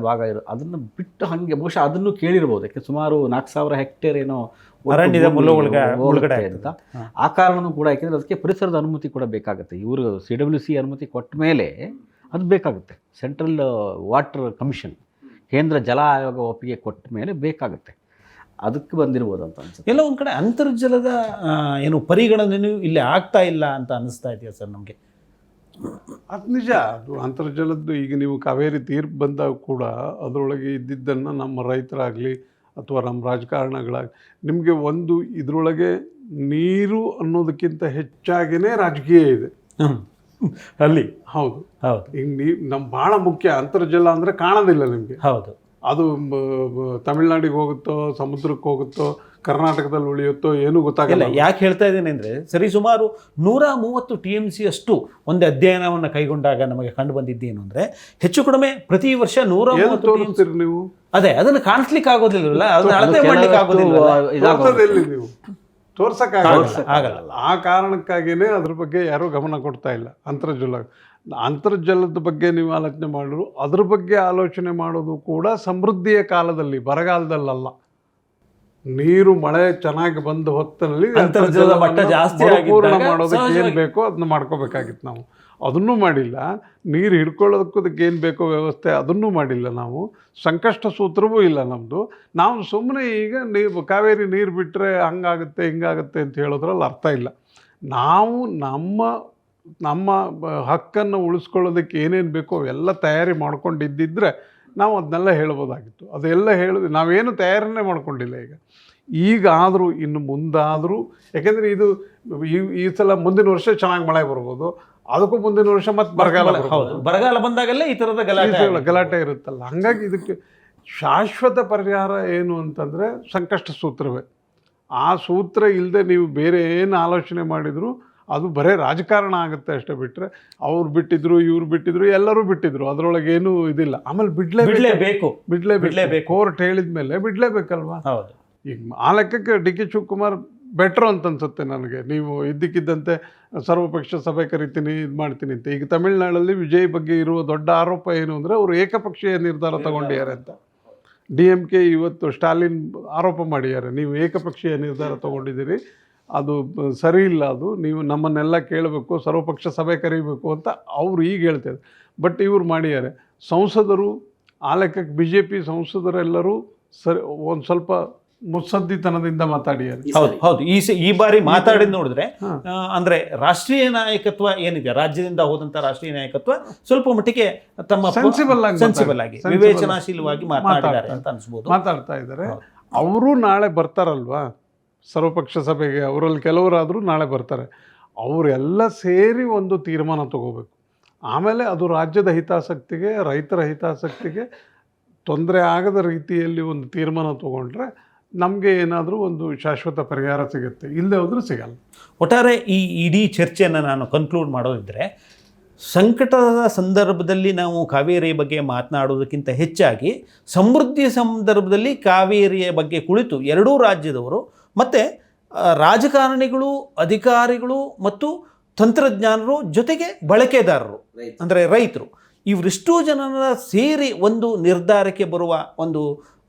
ಭಾಗ ಇರೋ ಅದನ್ನು ಬಿಟ್ಟು ಹಾಗೆ ಬಹುಶಃ ಅದನ್ನು ಕೇಳಿರ್ಬೋದು. ಯಾಕೆ ಸುಮಾರು 4000 ಹೆಕ್ಟೇರ್ ಏನೋ ಅರಣ್ಯದ ಒಳಗಡೆ ಅಂತ. ಆ ಕಾರಣನೂ ಕೂಡ, ಯಾಕೆಂದರೆ ಅದಕ್ಕೆ ಪರಿಸರದ ಅನುಮತಿ ಕೂಡ ಬೇಕಾಗುತ್ತೆ. ಇವರು CWC ಅನುಮತಿ ಕೊಟ್ಟ ಮೇಲೆ ಅದು ಬೇಕಾಗುತ್ತೆ. ಸೆಂಟ್ರಲ್ ವಾಟರ್ ಕಮಿಷನ್, ಕೇಂದ್ರ ಜಲ ಆಯೋಗ ಒಪ್ಪಿಗೆ ಕೊಟ್ಟ ಮೇಲೆ ಬೇಕಾಗುತ್ತೆ. ಅದಕ್ಕೆ ಬಂದಿರ್ಬೋದು ಅಂತ ಅನ್ಸುತ್ತೆ. ಎಲ್ಲ ಒಂದು ಕಡೆ ಅಂತರ್ಜಲದ ಏನು ಪರಿಗಣನೆ ಇಲ್ಲಿ ಆಗ್ತಾ ಇಲ್ಲ ಅಂತ ಅನ್ನಿಸ್ತಾ ಇದೆಯಾ ಸರ್ ನಮಗೆ? ಅದು ನಿಜ. ಅದು ಅಂತರ್ಜಲದ್ದು ಈಗ ನೀವು ಕಾವೇರಿ ತೀರ್ಪು ಬಂದಾಗ ಕೂಡ ಅದರೊಳಗೆ ಇದ್ದಿದ್ದನ್ನು ನಮ್ಮ ರೈತರಾಗಲಿ ಅಥವಾ ನಮ್ಮ ರಾಜಕಾರಣಗಳಾಗಲಿ, ನಿಮಗೆ ಒಂದು ಇದರೊಳಗೆ ನೀರು ಅನ್ನೋದಕ್ಕಿಂತ ಹೆಚ್ಚಾಗಿಯೇ ರಾಜಕೀಯ ಇದೆ ಅಲ್ಲಿ. ಹೌದು. ಈಗ ನಮ್ಮ ಭಾಳ ಮುಖ್ಯ ಅಂತರ್ಜಲ ಅಂದರೆ ಕಾಣೋದಿಲ್ಲ ನಿಮಗೆ. ಹೌದು. ಅದು ತಮಿಳ್ನಾಡಿಗೆ ಹೋಗುತ್ತೋ, ಸಮುದ್ರಕ್ಕೆ ಹೋಗುತ್ತೋ, ಕರ್ನಾಟಕದಲ್ಲಿ ಉಳಿಯುತ್ತೋ ಏನೂ ಗೊತ್ತಾಗಲ್ಲ. ಯಾಕೆ ಹೇಳ್ತಾ ಇದ್ದೀನಿ ಅಂದರೆ, ಸರಿಸುಮಾರು 130 TMC ಅಷ್ಟು ಒಂದು ಅಧ್ಯಯನವನ್ನು ಕೈಗೊಂಡಾಗ ನಮಗೆ ಕಂಡು ಬಂದಿದ್ದೇನು ಅಂದರೆ, ಹೆಚ್ಚು ಕಡಿಮೆ ಪ್ರತಿ ವರ್ಷ 130 ತೋರಿಸ್ತೀರಿ ನೀವು. ಅದೇ ಅದನ್ನು ಕಾಣಿಸ್ಲಿಕ್ಕೆ ಆಗೋದಿಲ್ಲ, ಅದನ್ನ ಅಳತೆ ಮಾಡ್ಲಿಕ್ಕೆ ಆಗೋದಿಲ್ಲ, ನೀವು ತೋರ್ಸಕ್ಕಾಗಲ್ಲ. ಆ ಕಾರಣಕ್ಕಾಗಿಯೇ ಅದ್ರ ಬಗ್ಗೆ ಯಾರೂ ಗಮನ ಕೊಡ್ತಾ ಇಲ್ಲ. ಅಂತರ್ಜಲದ ಬಗ್ಗೆ ನೀವು ಆಲೋಚನೆ ಮಾಡಿದ್ರು, ಅದ್ರ ಬಗ್ಗೆ ಆಲೋಚನೆ ಮಾಡೋದು ಕೂಡ ಸಮೃದ್ಧಿಯ ಕಾಲದಲ್ಲಿ, ಬರಗಾಲದಲ್ಲ. ನೀರು ಮಳೆ ಚೆನ್ನಾಗಿ ಬಂದ ಹೊತ್ತಿನಲ್ಲಿ ಅಂತರ್ಜಲದ ಮಟ್ಟ ಜಾಸ್ತಿ ಪೂರ್ಣ ಮಾಡೋದಕ್ಕೆ ಏನು ಬೇಕೋ ಅದನ್ನ ಮಾಡ್ಕೋಬೇಕಾಗಿತ್ತು. ನಾವು ಅದನ್ನೂ ಮಾಡಿಲ್ಲ. ನೀರು ಹಿಡ್ಕೊಳ್ಳೋದಕ್ಕೂ ಅದಕ್ಕೆ ಏನು ಬೇಕೋ ವ್ಯವಸ್ಥೆ ಅದನ್ನೂ ಮಾಡಿಲ್ಲ. ನಾವು ಸಂಕಷ್ಟ ಸೂತ್ರವೂ ಇಲ್ಲ ನಮ್ಮದು. ನಾವು ಸುಮ್ಮನೆ ಈಗ ನೀವು ಕಾವೇರಿ ನೀರು ಬಿಟ್ಟರೆ ಹಂಗಾಗುತ್ತೆ ಹಿಂಗಾಗುತ್ತೆ ಅಂತ ಹೇಳೋದ್ರಲ್ಲಿ ಅರ್ಥ ಇಲ್ಲ. ನಾವು ನಮ್ಮ ಹಕ್ಕನ್ನು ಉಳಿಸ್ಕೊಳ್ಳೋದಕ್ಕೆ ಏನೇನು ಬೇಕೋ ಅವೆಲ್ಲ ತಯಾರಿ ಮಾಡ್ಕೊಂಡಿದ್ದಿದ್ರೆ ನಾವು ಅದನ್ನೆಲ್ಲ ಹೇಳ್ಬೋದಾಗಿತ್ತು. ಅದೆಲ್ಲ ಹೇಳಿದ್ವಿ, ನಾವೇನು ತಯಾರಿನೇ ಮಾಡ್ಕೊಂಡಿಲ್ಲ. ಈಗ ಆದರೂ ಇನ್ನು ಮುಂದಾದರೂ, ಯಾಕೆಂದರೆ ಇದು ಈ ಸಲ ಮುಂದಿನ ವರ್ಷ ಚೆನ್ನಾಗಿ ಮಳೆ ಬರ್ಬೋದು, ಅದಕ್ಕೂ ಮುಂದಿನ ವರ್ಷ ಮತ್ತೆ ಬರಗಾಲ ಬಂದಾಗಲೇ ಈ ಥರದ ಗಲಾಟೆ ಇರುತ್ತಲ್ಲ. ಹಾಗಾಗಿ ಇದಕ್ಕೆ ಶಾಶ್ವತ ಪರಿಹಾರ ಏನು ಅಂತಂದರೆ ಸಂಕಷ್ಟ ಸೂತ್ರವೇ. ಆ ಸೂತ್ರ ಇಲ್ಲದೆ ನೀವು ಬೇರೆ ಏನು ಆಲೋಚನೆ ಮಾಡಿದರೂ ಅದು ಬರೇ ರಾಜಕಾರಣ ಆಗುತ್ತೆ ಅಷ್ಟೇ. ಬಿಟ್ಟರೆ ಅವ್ರು ಬಿಟ್ಟಿದ್ರು, ಇವ್ರು ಬಿಟ್ಟಿದ್ರು, ಎಲ್ಲರೂ ಬಿಟ್ಟಿದ್ರು, ಅದರೊಳಗೆ ಏನೂ ಇದಿಲ್ಲ. ಆಮೇಲೆ ಬಿಡಲೇಬೇಕು. ಕೋರ್ಟ್ ಹೇಳಿದ ಮೇಲೆ ಬಿಡಲೇಬೇಕಲ್ವಾ? ಈಗ ಆ ಲೆಕ್ಕಕ್ಕೆ DK ಶಿವಕುಮಾರ್ ಬೆಟ್ರು ಅಂತ ಅನ್ಸುತ್ತೆ ನನಗೆ. ನೀವು ಇದ್ದಕ್ಕಿದ್ದಂತೆ ಸರ್ವಪಕ್ಷ ಸಭೆ ಕರಿತೀನಿ, ಇದು ಮಾಡ್ತೀನಿ ಅಂತ. ಈಗ ತಮಿಳ್ನಾಡಲ್ಲಿ ವಿಜಯ್ ಬಗ್ಗೆ ಇರುವ ದೊಡ್ಡ ಆರೋಪ ಏನು ಅಂದರೆ, ಅವರು ಏಕಪಕ್ಷೀಯ ನಿರ್ಧಾರ ತಗೊಂಡಿದ್ದಾರೆ ಅಂತ. DMK ಇವತ್ತು ಸ್ಟಾಲಿನ್ ಆರೋಪ ಮಾಡಿದ್ದಾರೆ, ನೀವು ಏಕಪಕ್ಷೀಯ ನಿರ್ಧಾರ ತಗೊಂಡಿದ್ದೀರಿ, ಅದು ಸರಿ ಇಲ್ಲ, ಅದು ನೀವು ನಮ್ಮನ್ನೆಲ್ಲ ಕೇಳಬೇಕು, ಸರ್ವಪಕ್ಷ ಸಭೆ ಕರೀಬೇಕು ಅಂತ ಅವ್ರು ಈಗ ಹೇಳ್ತಾರೆ. ಬಟ್ ಇವ್ರು ಮಾಡಿದ್ದಾರೆ. ಸಂಸದರು ಆ ಲೆಕ್ಕಕ್ಕೆ BJP ಸಂಸದರೆಲ್ಲರೂ ಸರಿ ಒಂದು ಸ್ವಲ್ಪ ಮುತ್ಸದ್ದಿತನದಿಂದ ಮಾತಾಡಿದ್ದಾರೆ. ಹೌದು. ಈ ಬಾರಿ ಮಾತಾಡಿದ್ ನೋಡಿದ್ರೆ ಅಂದ್ರೆ ರಾಷ್ಟ್ರೀಯ ನಾಯಕತ್ವ ಏನಿದೆ, ರಾಜ್ಯದಿಂದ ಹೋದಂತ ರಾಷ್ಟ್ರೀಯ ನಾಯಕತ್ವ ಸ್ವಲ್ಪ ಮಟ್ಟಿಗೆ ತಮ್ಮ ಸೆನ್ಸಿಬಲ್ ಆಗಿ ವಿವೇಚನಾಶೀಲವಾಗಿ ಮಾತಾಡಿದ್ದಾರೆ ಅಂತ ಅನ್ಸ್ಬೋದು. ಮಾತಾಡ್ತಾ ಇದ್ದಾರೆ. ಅವರು ನಾಳೆ ಬರ್ತಾರಲ್ವಾ ಸರ್ವಪಕ್ಷ ಸಭೆಗೆ, ಅವರಲ್ಲಿ ಕೆಲವರಾದರೂ ನಾಳೆ ಬರ್ತಾರೆ. ಅವರೆಲ್ಲ ಸೇರಿ ಒಂದು ತೀರ್ಮಾನ ತಗೋಬೇಕು. ಆಮೇಲೆ ಅದು ರಾಜ್ಯದ ಹಿತಾಸಕ್ತಿಗೆ, ರೈತರ ಹಿತಾಸಕ್ತಿಗೆ ತೊಂದರೆ ಆಗದ ರೀತಿಯಲ್ಲಿ ಒಂದು ತೀರ್ಮಾನ ತಗೊಂಡ್ರೆ ನಮಗೆ ಏನಾದರೂ ಒಂದು ಶಾಶ್ವತ ಪರಿಹಾರ ಸಿಗುತ್ತೆ. ಇಲ್ಲದೆ ಹೋದರೂ ಸಿಗಲ್ಲ. ಒಟ್ಟಾರೆ ಈ ಇಡೀ ಚರ್ಚೆಯನ್ನು ನಾನು ಕನ್ಕ್ಲೂಡ್ ಮಾಡೋದಿದ್ದರೆ, ಸಂಕಟದ ಸಂದರ್ಭದಲ್ಲಿ ನಾವು ಕಾವೇರಿ ಬಗ್ಗೆ ಮಾತನಾಡೋದಕ್ಕಿಂತ ಹೆಚ್ಚಾಗಿ ಸಮೃದ್ಧಿ ಸಂದರ್ಭದಲ್ಲಿ ಕಾವೇರಿಯ ಬಗ್ಗೆ ಕುಳಿತು ಎರಡೂ ರಾಜ್ಯದವರು ಮತ್ತು ರಾಜಕಾರಣಿಗಳು, ಅಧಿಕಾರಿಗಳು ಮತ್ತು ತಂತ್ರಜ್ಞಾನರು, ಜೊತೆಗೆ ಬಳಕೆದಾರರು ಅಂದರೆ ರೈತರು, ಇವರಿಷ್ಟೂ ಜನರ ಸೇರಿ ಒಂದು ನಿರ್ಧಾರಕ್ಕೆ ಬರುವ ಒಂದು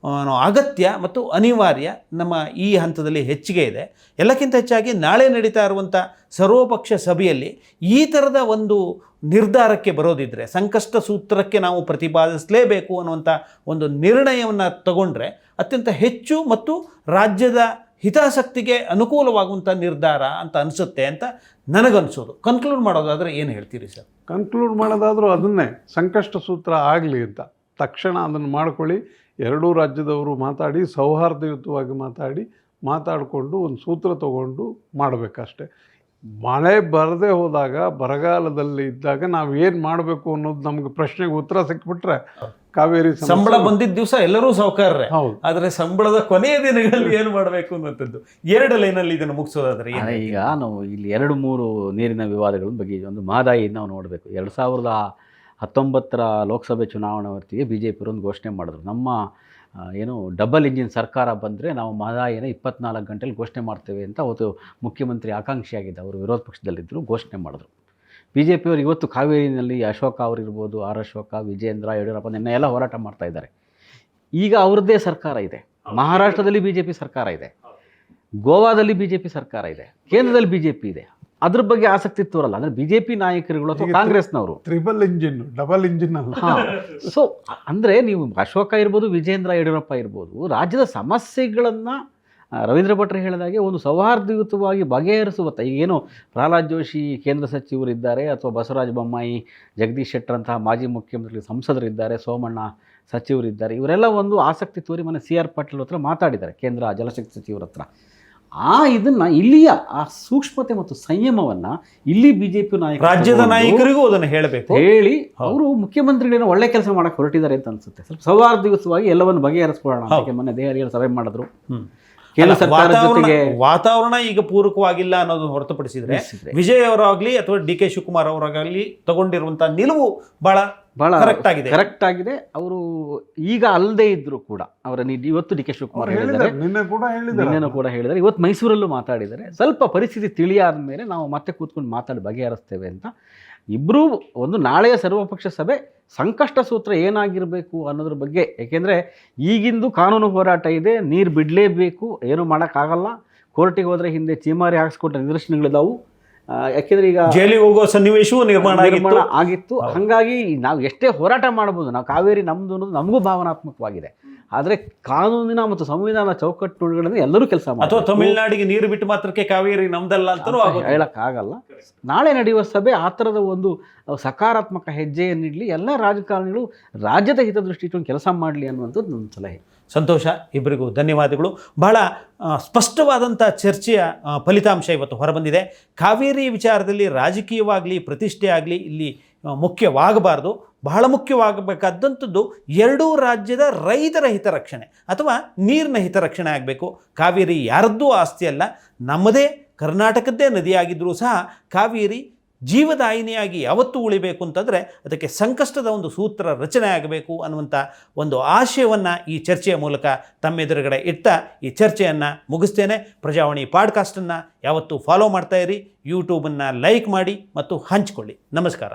ಅಗತ್ಯ ಮತ್ತು ಅನಿವಾರ್ಯ ನಮ್ಮ ಈ ಹಂತದಲ್ಲಿ ಹೆಚ್ಚಿಗೆ ಇದೆ. ಎಲ್ಲಕ್ಕಿಂತ ಹೆಚ್ಚಾಗಿ ನಾಳೆ ನಡೀತಾ ಇರುವಂಥ ಸರ್ವಪಕ್ಷ ಸಭೆಯಲ್ಲಿ ಈ ಥರದ ಒಂದು ನಿರ್ಧಾರಕ್ಕೆ ಬರೋದಿದ್ದರೆ, ಸಂಕಷ್ಟ ಸೂತ್ರಕ್ಕೆ ನಾವು ಪ್ರತಿಪಾದಿಸಲೇಬೇಕು ಅನ್ನುವಂಥ ಒಂದು ನಿರ್ಣಯವನ್ನು ತಗೊಂಡ್ರೆ ಅತ್ಯಂತ ಹೆಚ್ಚು ಮತ್ತು ರಾಜ್ಯದ ಹಿತಾಸಕ್ತಿಗೆ ಅನುಕೂಲವಾಗುವಂಥ ನಿರ್ಧಾರ ಅಂತ ಅನಿಸುತ್ತೆ ಅಂತ ನನಗನ್ಸೋದು. ಕನ್ಕ್ಲೂಡ್ ಮಾಡೋದಾದರೆ ಏನು ಹೇಳ್ತೀರಿ ಸರ್? ಕನ್ಕ್ಲೂಡ್ ಮಾಡೋದಾದರೂ ಅದನ್ನೇ ಸಂಕಷ್ಟ ಸೂತ್ರ ಆಗಲಿ ಅಂತ ತಕ್ಷಣ ಅದನ್ನು ಮಾಡ್ಕೊಳ್ಳಿ. ಎರಡೂ ರಾಜ್ಯದವರು ಮಾತಾಡಿ ಸೌಹಾರ್ದಯುತವಾಗಿ ಮಾತಾಡಿಕೊಂಡು ಒಂದು ಸೂತ್ರ ತಗೊಂಡು ಮಾಡಬೇಕಷ್ಟೆ. ಮಳೆ ಬರದೇ ಹೋದಾಗ, ಬರಗಾಲದಲ್ಲಿ ಇದ್ದಾಗ ನಾವು ಏನು ಮಾಡಬೇಕು ಅನ್ನೋದು ನಮ್ಗೆ ಪ್ರಶ್ನೆಗೆ ಉತ್ತರ ಸಿಕ್ಬಿಟ್ರೆ ಕಾವೇರಿ ಸಂಬಳ ಬಂದಿದ್ದ ದಿವಸ ಎಲ್ಲರೂ ಸಾವುಕಾರರೇ. ಹೌದು. ಆದರೆ ಸಂಬಳದ ಕೊನೆಯ ದಿನಗಳಲ್ಲಿ ಏನು ಮಾಡಬೇಕು ಅನ್ನೋಂಥದ್ದು 2 ಲೈನಲ್ಲಿ ಇದನ್ನು ಮುಗಿಸೋದಾದ್ರೆ ಈಗ ನಾವು ಇಲ್ಲಿ 2-3 ನೀರಿನ ವಿವಾದಗಳ ಬಗ್ಗೆ ಒಂದು ಮಹದಾಯಿ ನಾವು ನೋಡಬೇಕು. 2019 ಲೋಕಸಭೆ ಚುನಾವಣೆ ಹೊತ್ತಿಗೆ BJP ಒಂದು ಘೋಷಣೆ ಮಾಡಿದ್ರು, ನಮ್ಮ ಏನು ಡಬಲ್ ಇಂಜಿನ್ ಸರ್ಕಾರ ಬಂದರೆ ನಾವು ಮಹದಾಯಿನ 24 ಗಂಟೆಲಿ ಘೋಷಣೆ ಮಾಡ್ತೇವೆ ಅಂತ ಅವತ್ತು ಮುಖ್ಯಮಂತ್ರಿ ಆಕಾಂಕ್ಷಿಯಾಗಿದ್ದ ಅವರು ವಿರೋಧ ಪಕ್ಷದಲ್ಲಿದ್ದರು, ಘೋಷಣೆ ಮಾಡಿದ್ರು. BJP ಅವರು ಇವತ್ತು ಕಾವೇರಿನಲ್ಲಿ ಅಶೋಕ ಅವರಿರ್ಬೋದು, ಆರ್ ಅಶೋಕ, ವಿಜೇಂದ್ರ, ಯಡಿಯೂರಪ್ಪ ಎಲ್ಲ ಹೋರಾಟ ಮಾಡ್ತಾ ಇದ್ದಾರೆ. ಈಗ ಅವ್ರದ್ದೇ ಸರ್ಕಾರ ಇದೆ. ಮಹಾರಾಷ್ಟ್ರದಲ್ಲಿ BJP ಸರ್ಕಾರ ಇದೆ, ಗೋವಾದಲ್ಲಿ BJP ಸರ್ಕಾರ ಇದೆ, ಕೇಂದ್ರದಲ್ಲಿ BJP ಇದೆ. ಅದ್ರ ಬಗ್ಗೆ ಆಸಕ್ತಿ ತೋರಲ್ಲ. ಅಂದರೆ BJP ನಾಯಕರುಗಳು ಅಥವಾ ಕಾಂಗ್ರೆಸ್ನವರು ಟ್ರಿಬಲ್ ಇಂಜಿನ್, ಡಬಲ್ ಇಂಜಿನ್ ಅಲ್ಲ. ಸೊ ಅಂದರೆ ನೀವು ಅಶೋಕ ಇರ್ಬೋದು, ವಿಜೇಂದ್ರ, ಯಡಿಯೂರಪ್ಪ ಇರ್ಬೋದು, ರಾಜ್ಯದ ಸಮಸ್ಯೆಗಳನ್ನು ರವೀಂದ್ರ ಭಟ್ರು ಹೇಳಿದಾಗೆ ಒಂದು ಸೌಹಾರ್ದಯುತವಾಗಿ ಬಗೆಹರಿಸುವ ಈಗೇನು ಪ್ರಹ್ಲಾದ್ ಜೋಶಿ ಕೇಂದ್ರ ಸಚಿವರಿದ್ದಾರೆ, ಅಥವಾ ಬಸವರಾಜ ಬೊಮ್ಮಾಯಿ, ಜಗದೀಶ್ ಶೆಟ್ಟರ್ ಅಂತಹ ಮಾಜಿ ಮುಖ್ಯಮಂತ್ರಿ ಸಂಸದರಿದ್ದಾರೆ, ಸೋಮಣ್ಣ ಸಚಿವರಿದ್ದಾರೆ, ಇವರೆಲ್ಲ ಒಂದು ಆಸಕ್ತಿ ತೋರಿ ಮನೆ CR ಪಾಟೀಲ್ ಹತ್ರ ಮಾತಾಡಿದ್ದಾರೆ, ಕೇಂದ್ರ ಜಲಶಕ್ತಿ ಸಚಿವರ ಹತ್ರ. ಇದನ್ನು ಇಲ್ಲಿಯ ಆ ಸೂಕ್ಷ್ಮತೆ ಮತ್ತು ಸಂಯಮವನ್ನು ಇಲ್ಲಿ BJP ನಾಯಕರು, ರಾಜ್ಯದ ನಾಯಕರಿಗೂ ಅದನ್ನು ಹೇಳಬೇಕು, ಹೇಳಿ ಅವರು ಮುಖ್ಯಮಂತ್ರಿಗಳೇನೋ ಒಳ್ಳೆ ಕೆಲಸ ಮಾಡಕ್ಕೆ ಹೊರಟಿದ್ದಾರೆ ಅಂತ ಅನ್ಸುತ್ತೆ. ಸ್ವಲ್ಪ ಸೌಹಾರ್ದಯುತವಾಗಿ ಎಲ್ಲವನ್ನು ಬಗೆಹರಿಸ್ಕೊಳ್ಳೋಣ ಅಂತ ಮೊನ್ನೆ ದೆಹಲಿಯಲ್ಲಿ ಸಭೆ ಮಾಡಿದ್ರು. ಕೇಂದ್ರ ಸರ್ಕಾರದ ಜೊತೆಗೆ ವಾತಾವರಣ ಈಗ ಪೂರಕವಾಗಿಲ್ಲ ಅನ್ನೋದನ್ನು ಹೊರತುಪಡಿಸಿದ್ರೆ ವಿಜಯ್ ಅವರಾಗಲಿ ಅಥವಾ DK ಶಿವಕುಮಾರ್ ಅವರಾಗಲಿ ತಗೊಂಡಿರುವಂತಹ ನಿಲುವು ಬಹಳ ಕರೆಕ್ಟ್ ಆಗಿದೆ. ಅವರು ಈಗ ಅಲ್ಲದೆ ಇದ್ರು ಕೂಡ ಅವರ ಇವತ್ತು DK ಶಿವಕುಮಾರ್ ಹೇಳಿದ್ದಾರೆ, ನಿನ್ನೆನೂ ಕೂಡ ಹೇಳಿದ್ದಾರೆ, ಇವತ್ತು ಮೈಸೂರಲ್ಲೂ ಮಾತಾಡಿದ್ದಾರೆ. ಸ್ವಲ್ಪ ಪರಿಸ್ಥಿತಿ ತಿಳಿಯಾದ ಮೇಲೆ ನಾವು ಮತ್ತೆ ಕೂತ್ಕೊಂಡು ಮಾತಾಡಿ ಬಗೆಹರಿಸ್ತೇವೆ ಅಂತ ಇಬ್ಬರೂ ಒಂದು ನಾಳೆಯ ಸರ್ವಪಕ್ಷ ಸಭೆ ಸಂಕಷ್ಟ ಸೂತ್ರ ಏನಾಗಿರಬೇಕು ಅನ್ನೋದ್ರ ಬಗ್ಗೆ. ಏಕೆಂದರೆ ಈಗಿಂದು ಕಾನೂನು ಹೋರಾಟ ಇದೆ, ನೀರು ಬಿಡಲೇಬೇಕು, ಏನು ಮಾಡೋಕ್ಕಾಗಲ್ಲ. ಕೋರ್ಟಿಗೆ ಹೋದರೆ ಹಿಂದೆ ಚೀಮಾರಿ ಹಾಕ್ಸ್ಕೊಟ್ಟ ನಿದರ್ಶನಗಳಿದಾವು. ಯಾಕೆಂದರೆ ಈಗ ಜೈಲಿಗೆ ಹೋಗೋ ಸನ್ನಿವೇಶವೂ ನಿರ್ಮಾಣ ಆಗಿತ್ತು. ಹಾಗಾಗಿ ನಾವು ಎಷ್ಟೇ ಹೋರಾಟ ಮಾಡ್ಬೋದು, ನಾವು ಕಾವೇರಿ ನಮ್ಮದು ಅನ್ನೋದು ನಮಗೂ ಭಾವನಾತ್ಮಕವಾಗಿದೆ. ಆದರೆ ಕಾನೂನಿನ ಮತ್ತು ಸಂವಿಧಾನ ಚೌಕಟ್ಟುಗಳನ್ನು ಎಲ್ಲರೂ ಕೆಲಸ ಮಾಡಿ, ಅಥವಾ ತಮಿಳುನಾಡಿಗೆ ನೀರು ಬಿಟ್ಟು ಮಾತ್ರಕ್ಕೆ ಕಾವೇರಿ ನಮ್ದಲ್ಲ ಅಂತಲೂ ಹೇಳೋಕ್ಕಾಗಲ್ಲ. ನಾಳೆ ನಡೆಯುವ ಸಭೆ ಆ ಥರದ ಒಂದು ಸಕಾರಾತ್ಮಕ ಹೆಜ್ಜೆಯನ್ನಿಡಲಿ, ಎಲ್ಲ ರಾಜಕಾರಣಿಗಳು ರಾಜ್ಯದ ಹಿತದೃಷ್ಟಿ ಇಟ್ಕೊಂಡು ಕೆಲಸ ಮಾಡಲಿ ಅನ್ನುವಂಥದ್ದು ನನ್ನ ಸಲಹೆ. ಸಂತೋಷ, ಇಬ್ಬರಿಗೂ ಧನ್ಯವಾದಗಳು. ಬಹಳ ಸ್ಪಷ್ಟವಾದಂಥ ಚರ್ಚೆಯ ಫಲಿತಾಂಶ ಇವತ್ತು ಹೊರಬಂದಿದೆ. ಕಾವೇರಿ ವಿಚಾರದಲ್ಲಿ ರಾಜಕೀಯವಾಗಲಿ ಪ್ರತಿಷ್ಠೆ ಆಗಲಿ ಇಲ್ಲಿ ಮುಖ್ಯವಾಗಬಾರ್ದು. ಬಹಳ ಮುಖ್ಯವಾಗಬೇಕಾದಂಥದ್ದು ಎರಡೂ ರಾಜ್ಯದ ರೈತರ ಹಿತರಕ್ಷಣೆ ಅಥವಾ ನೀರಿನ ಹಿತರಕ್ಷಣೆ ಆಗಬೇಕು. ಕಾವೇರಿ ಯಾರದ್ದೂ ಆಸ್ತಿ ಅಲ್ಲ, ನಮ್ಮದೇ ಕರ್ನಾಟಕದ್ದೇ ನದಿಯಾಗಿದ್ದರೂ ಸಹ ಕಾವೇರಿ ಜೀವದಾಯಿನಿಯಾಗಿ ಯಾವತ್ತೂ ಉಳಿಬೇಕು ಅಂತಂದರೆ ಅದಕ್ಕೆ ಸಂಕಷ್ಟದ ಒಂದು ಸೂತ್ರ ರಚನೆ ಆಗಬೇಕು ಅನ್ನುವಂಥ ಒಂದು ಆಶಯವನ್ನು ಈ ಚರ್ಚೆಯ ಮೂಲಕ ತಮ್ಮೆದುರುಗಡೆ ಇಡ್ತಾ ಈ ಚರ್ಚೆಯನ್ನು ಮುಗಿಸ್ತೇನೆ. ಪ್ರಜಾವಾಣಿ ಪಾಡ್ಕಾಸ್ಟನ್ನು ಯಾವತ್ತೂ ಫಾಲೋ ಮಾಡ್ತಾಯಿರಿ, ಯೂಟ್ಯೂಬನ್ನು ಲೈಕ್ ಮಾಡಿ ಮತ್ತು ಹಂಚಿಕೊಳ್ಳಿ. ನಮಸ್ಕಾರ.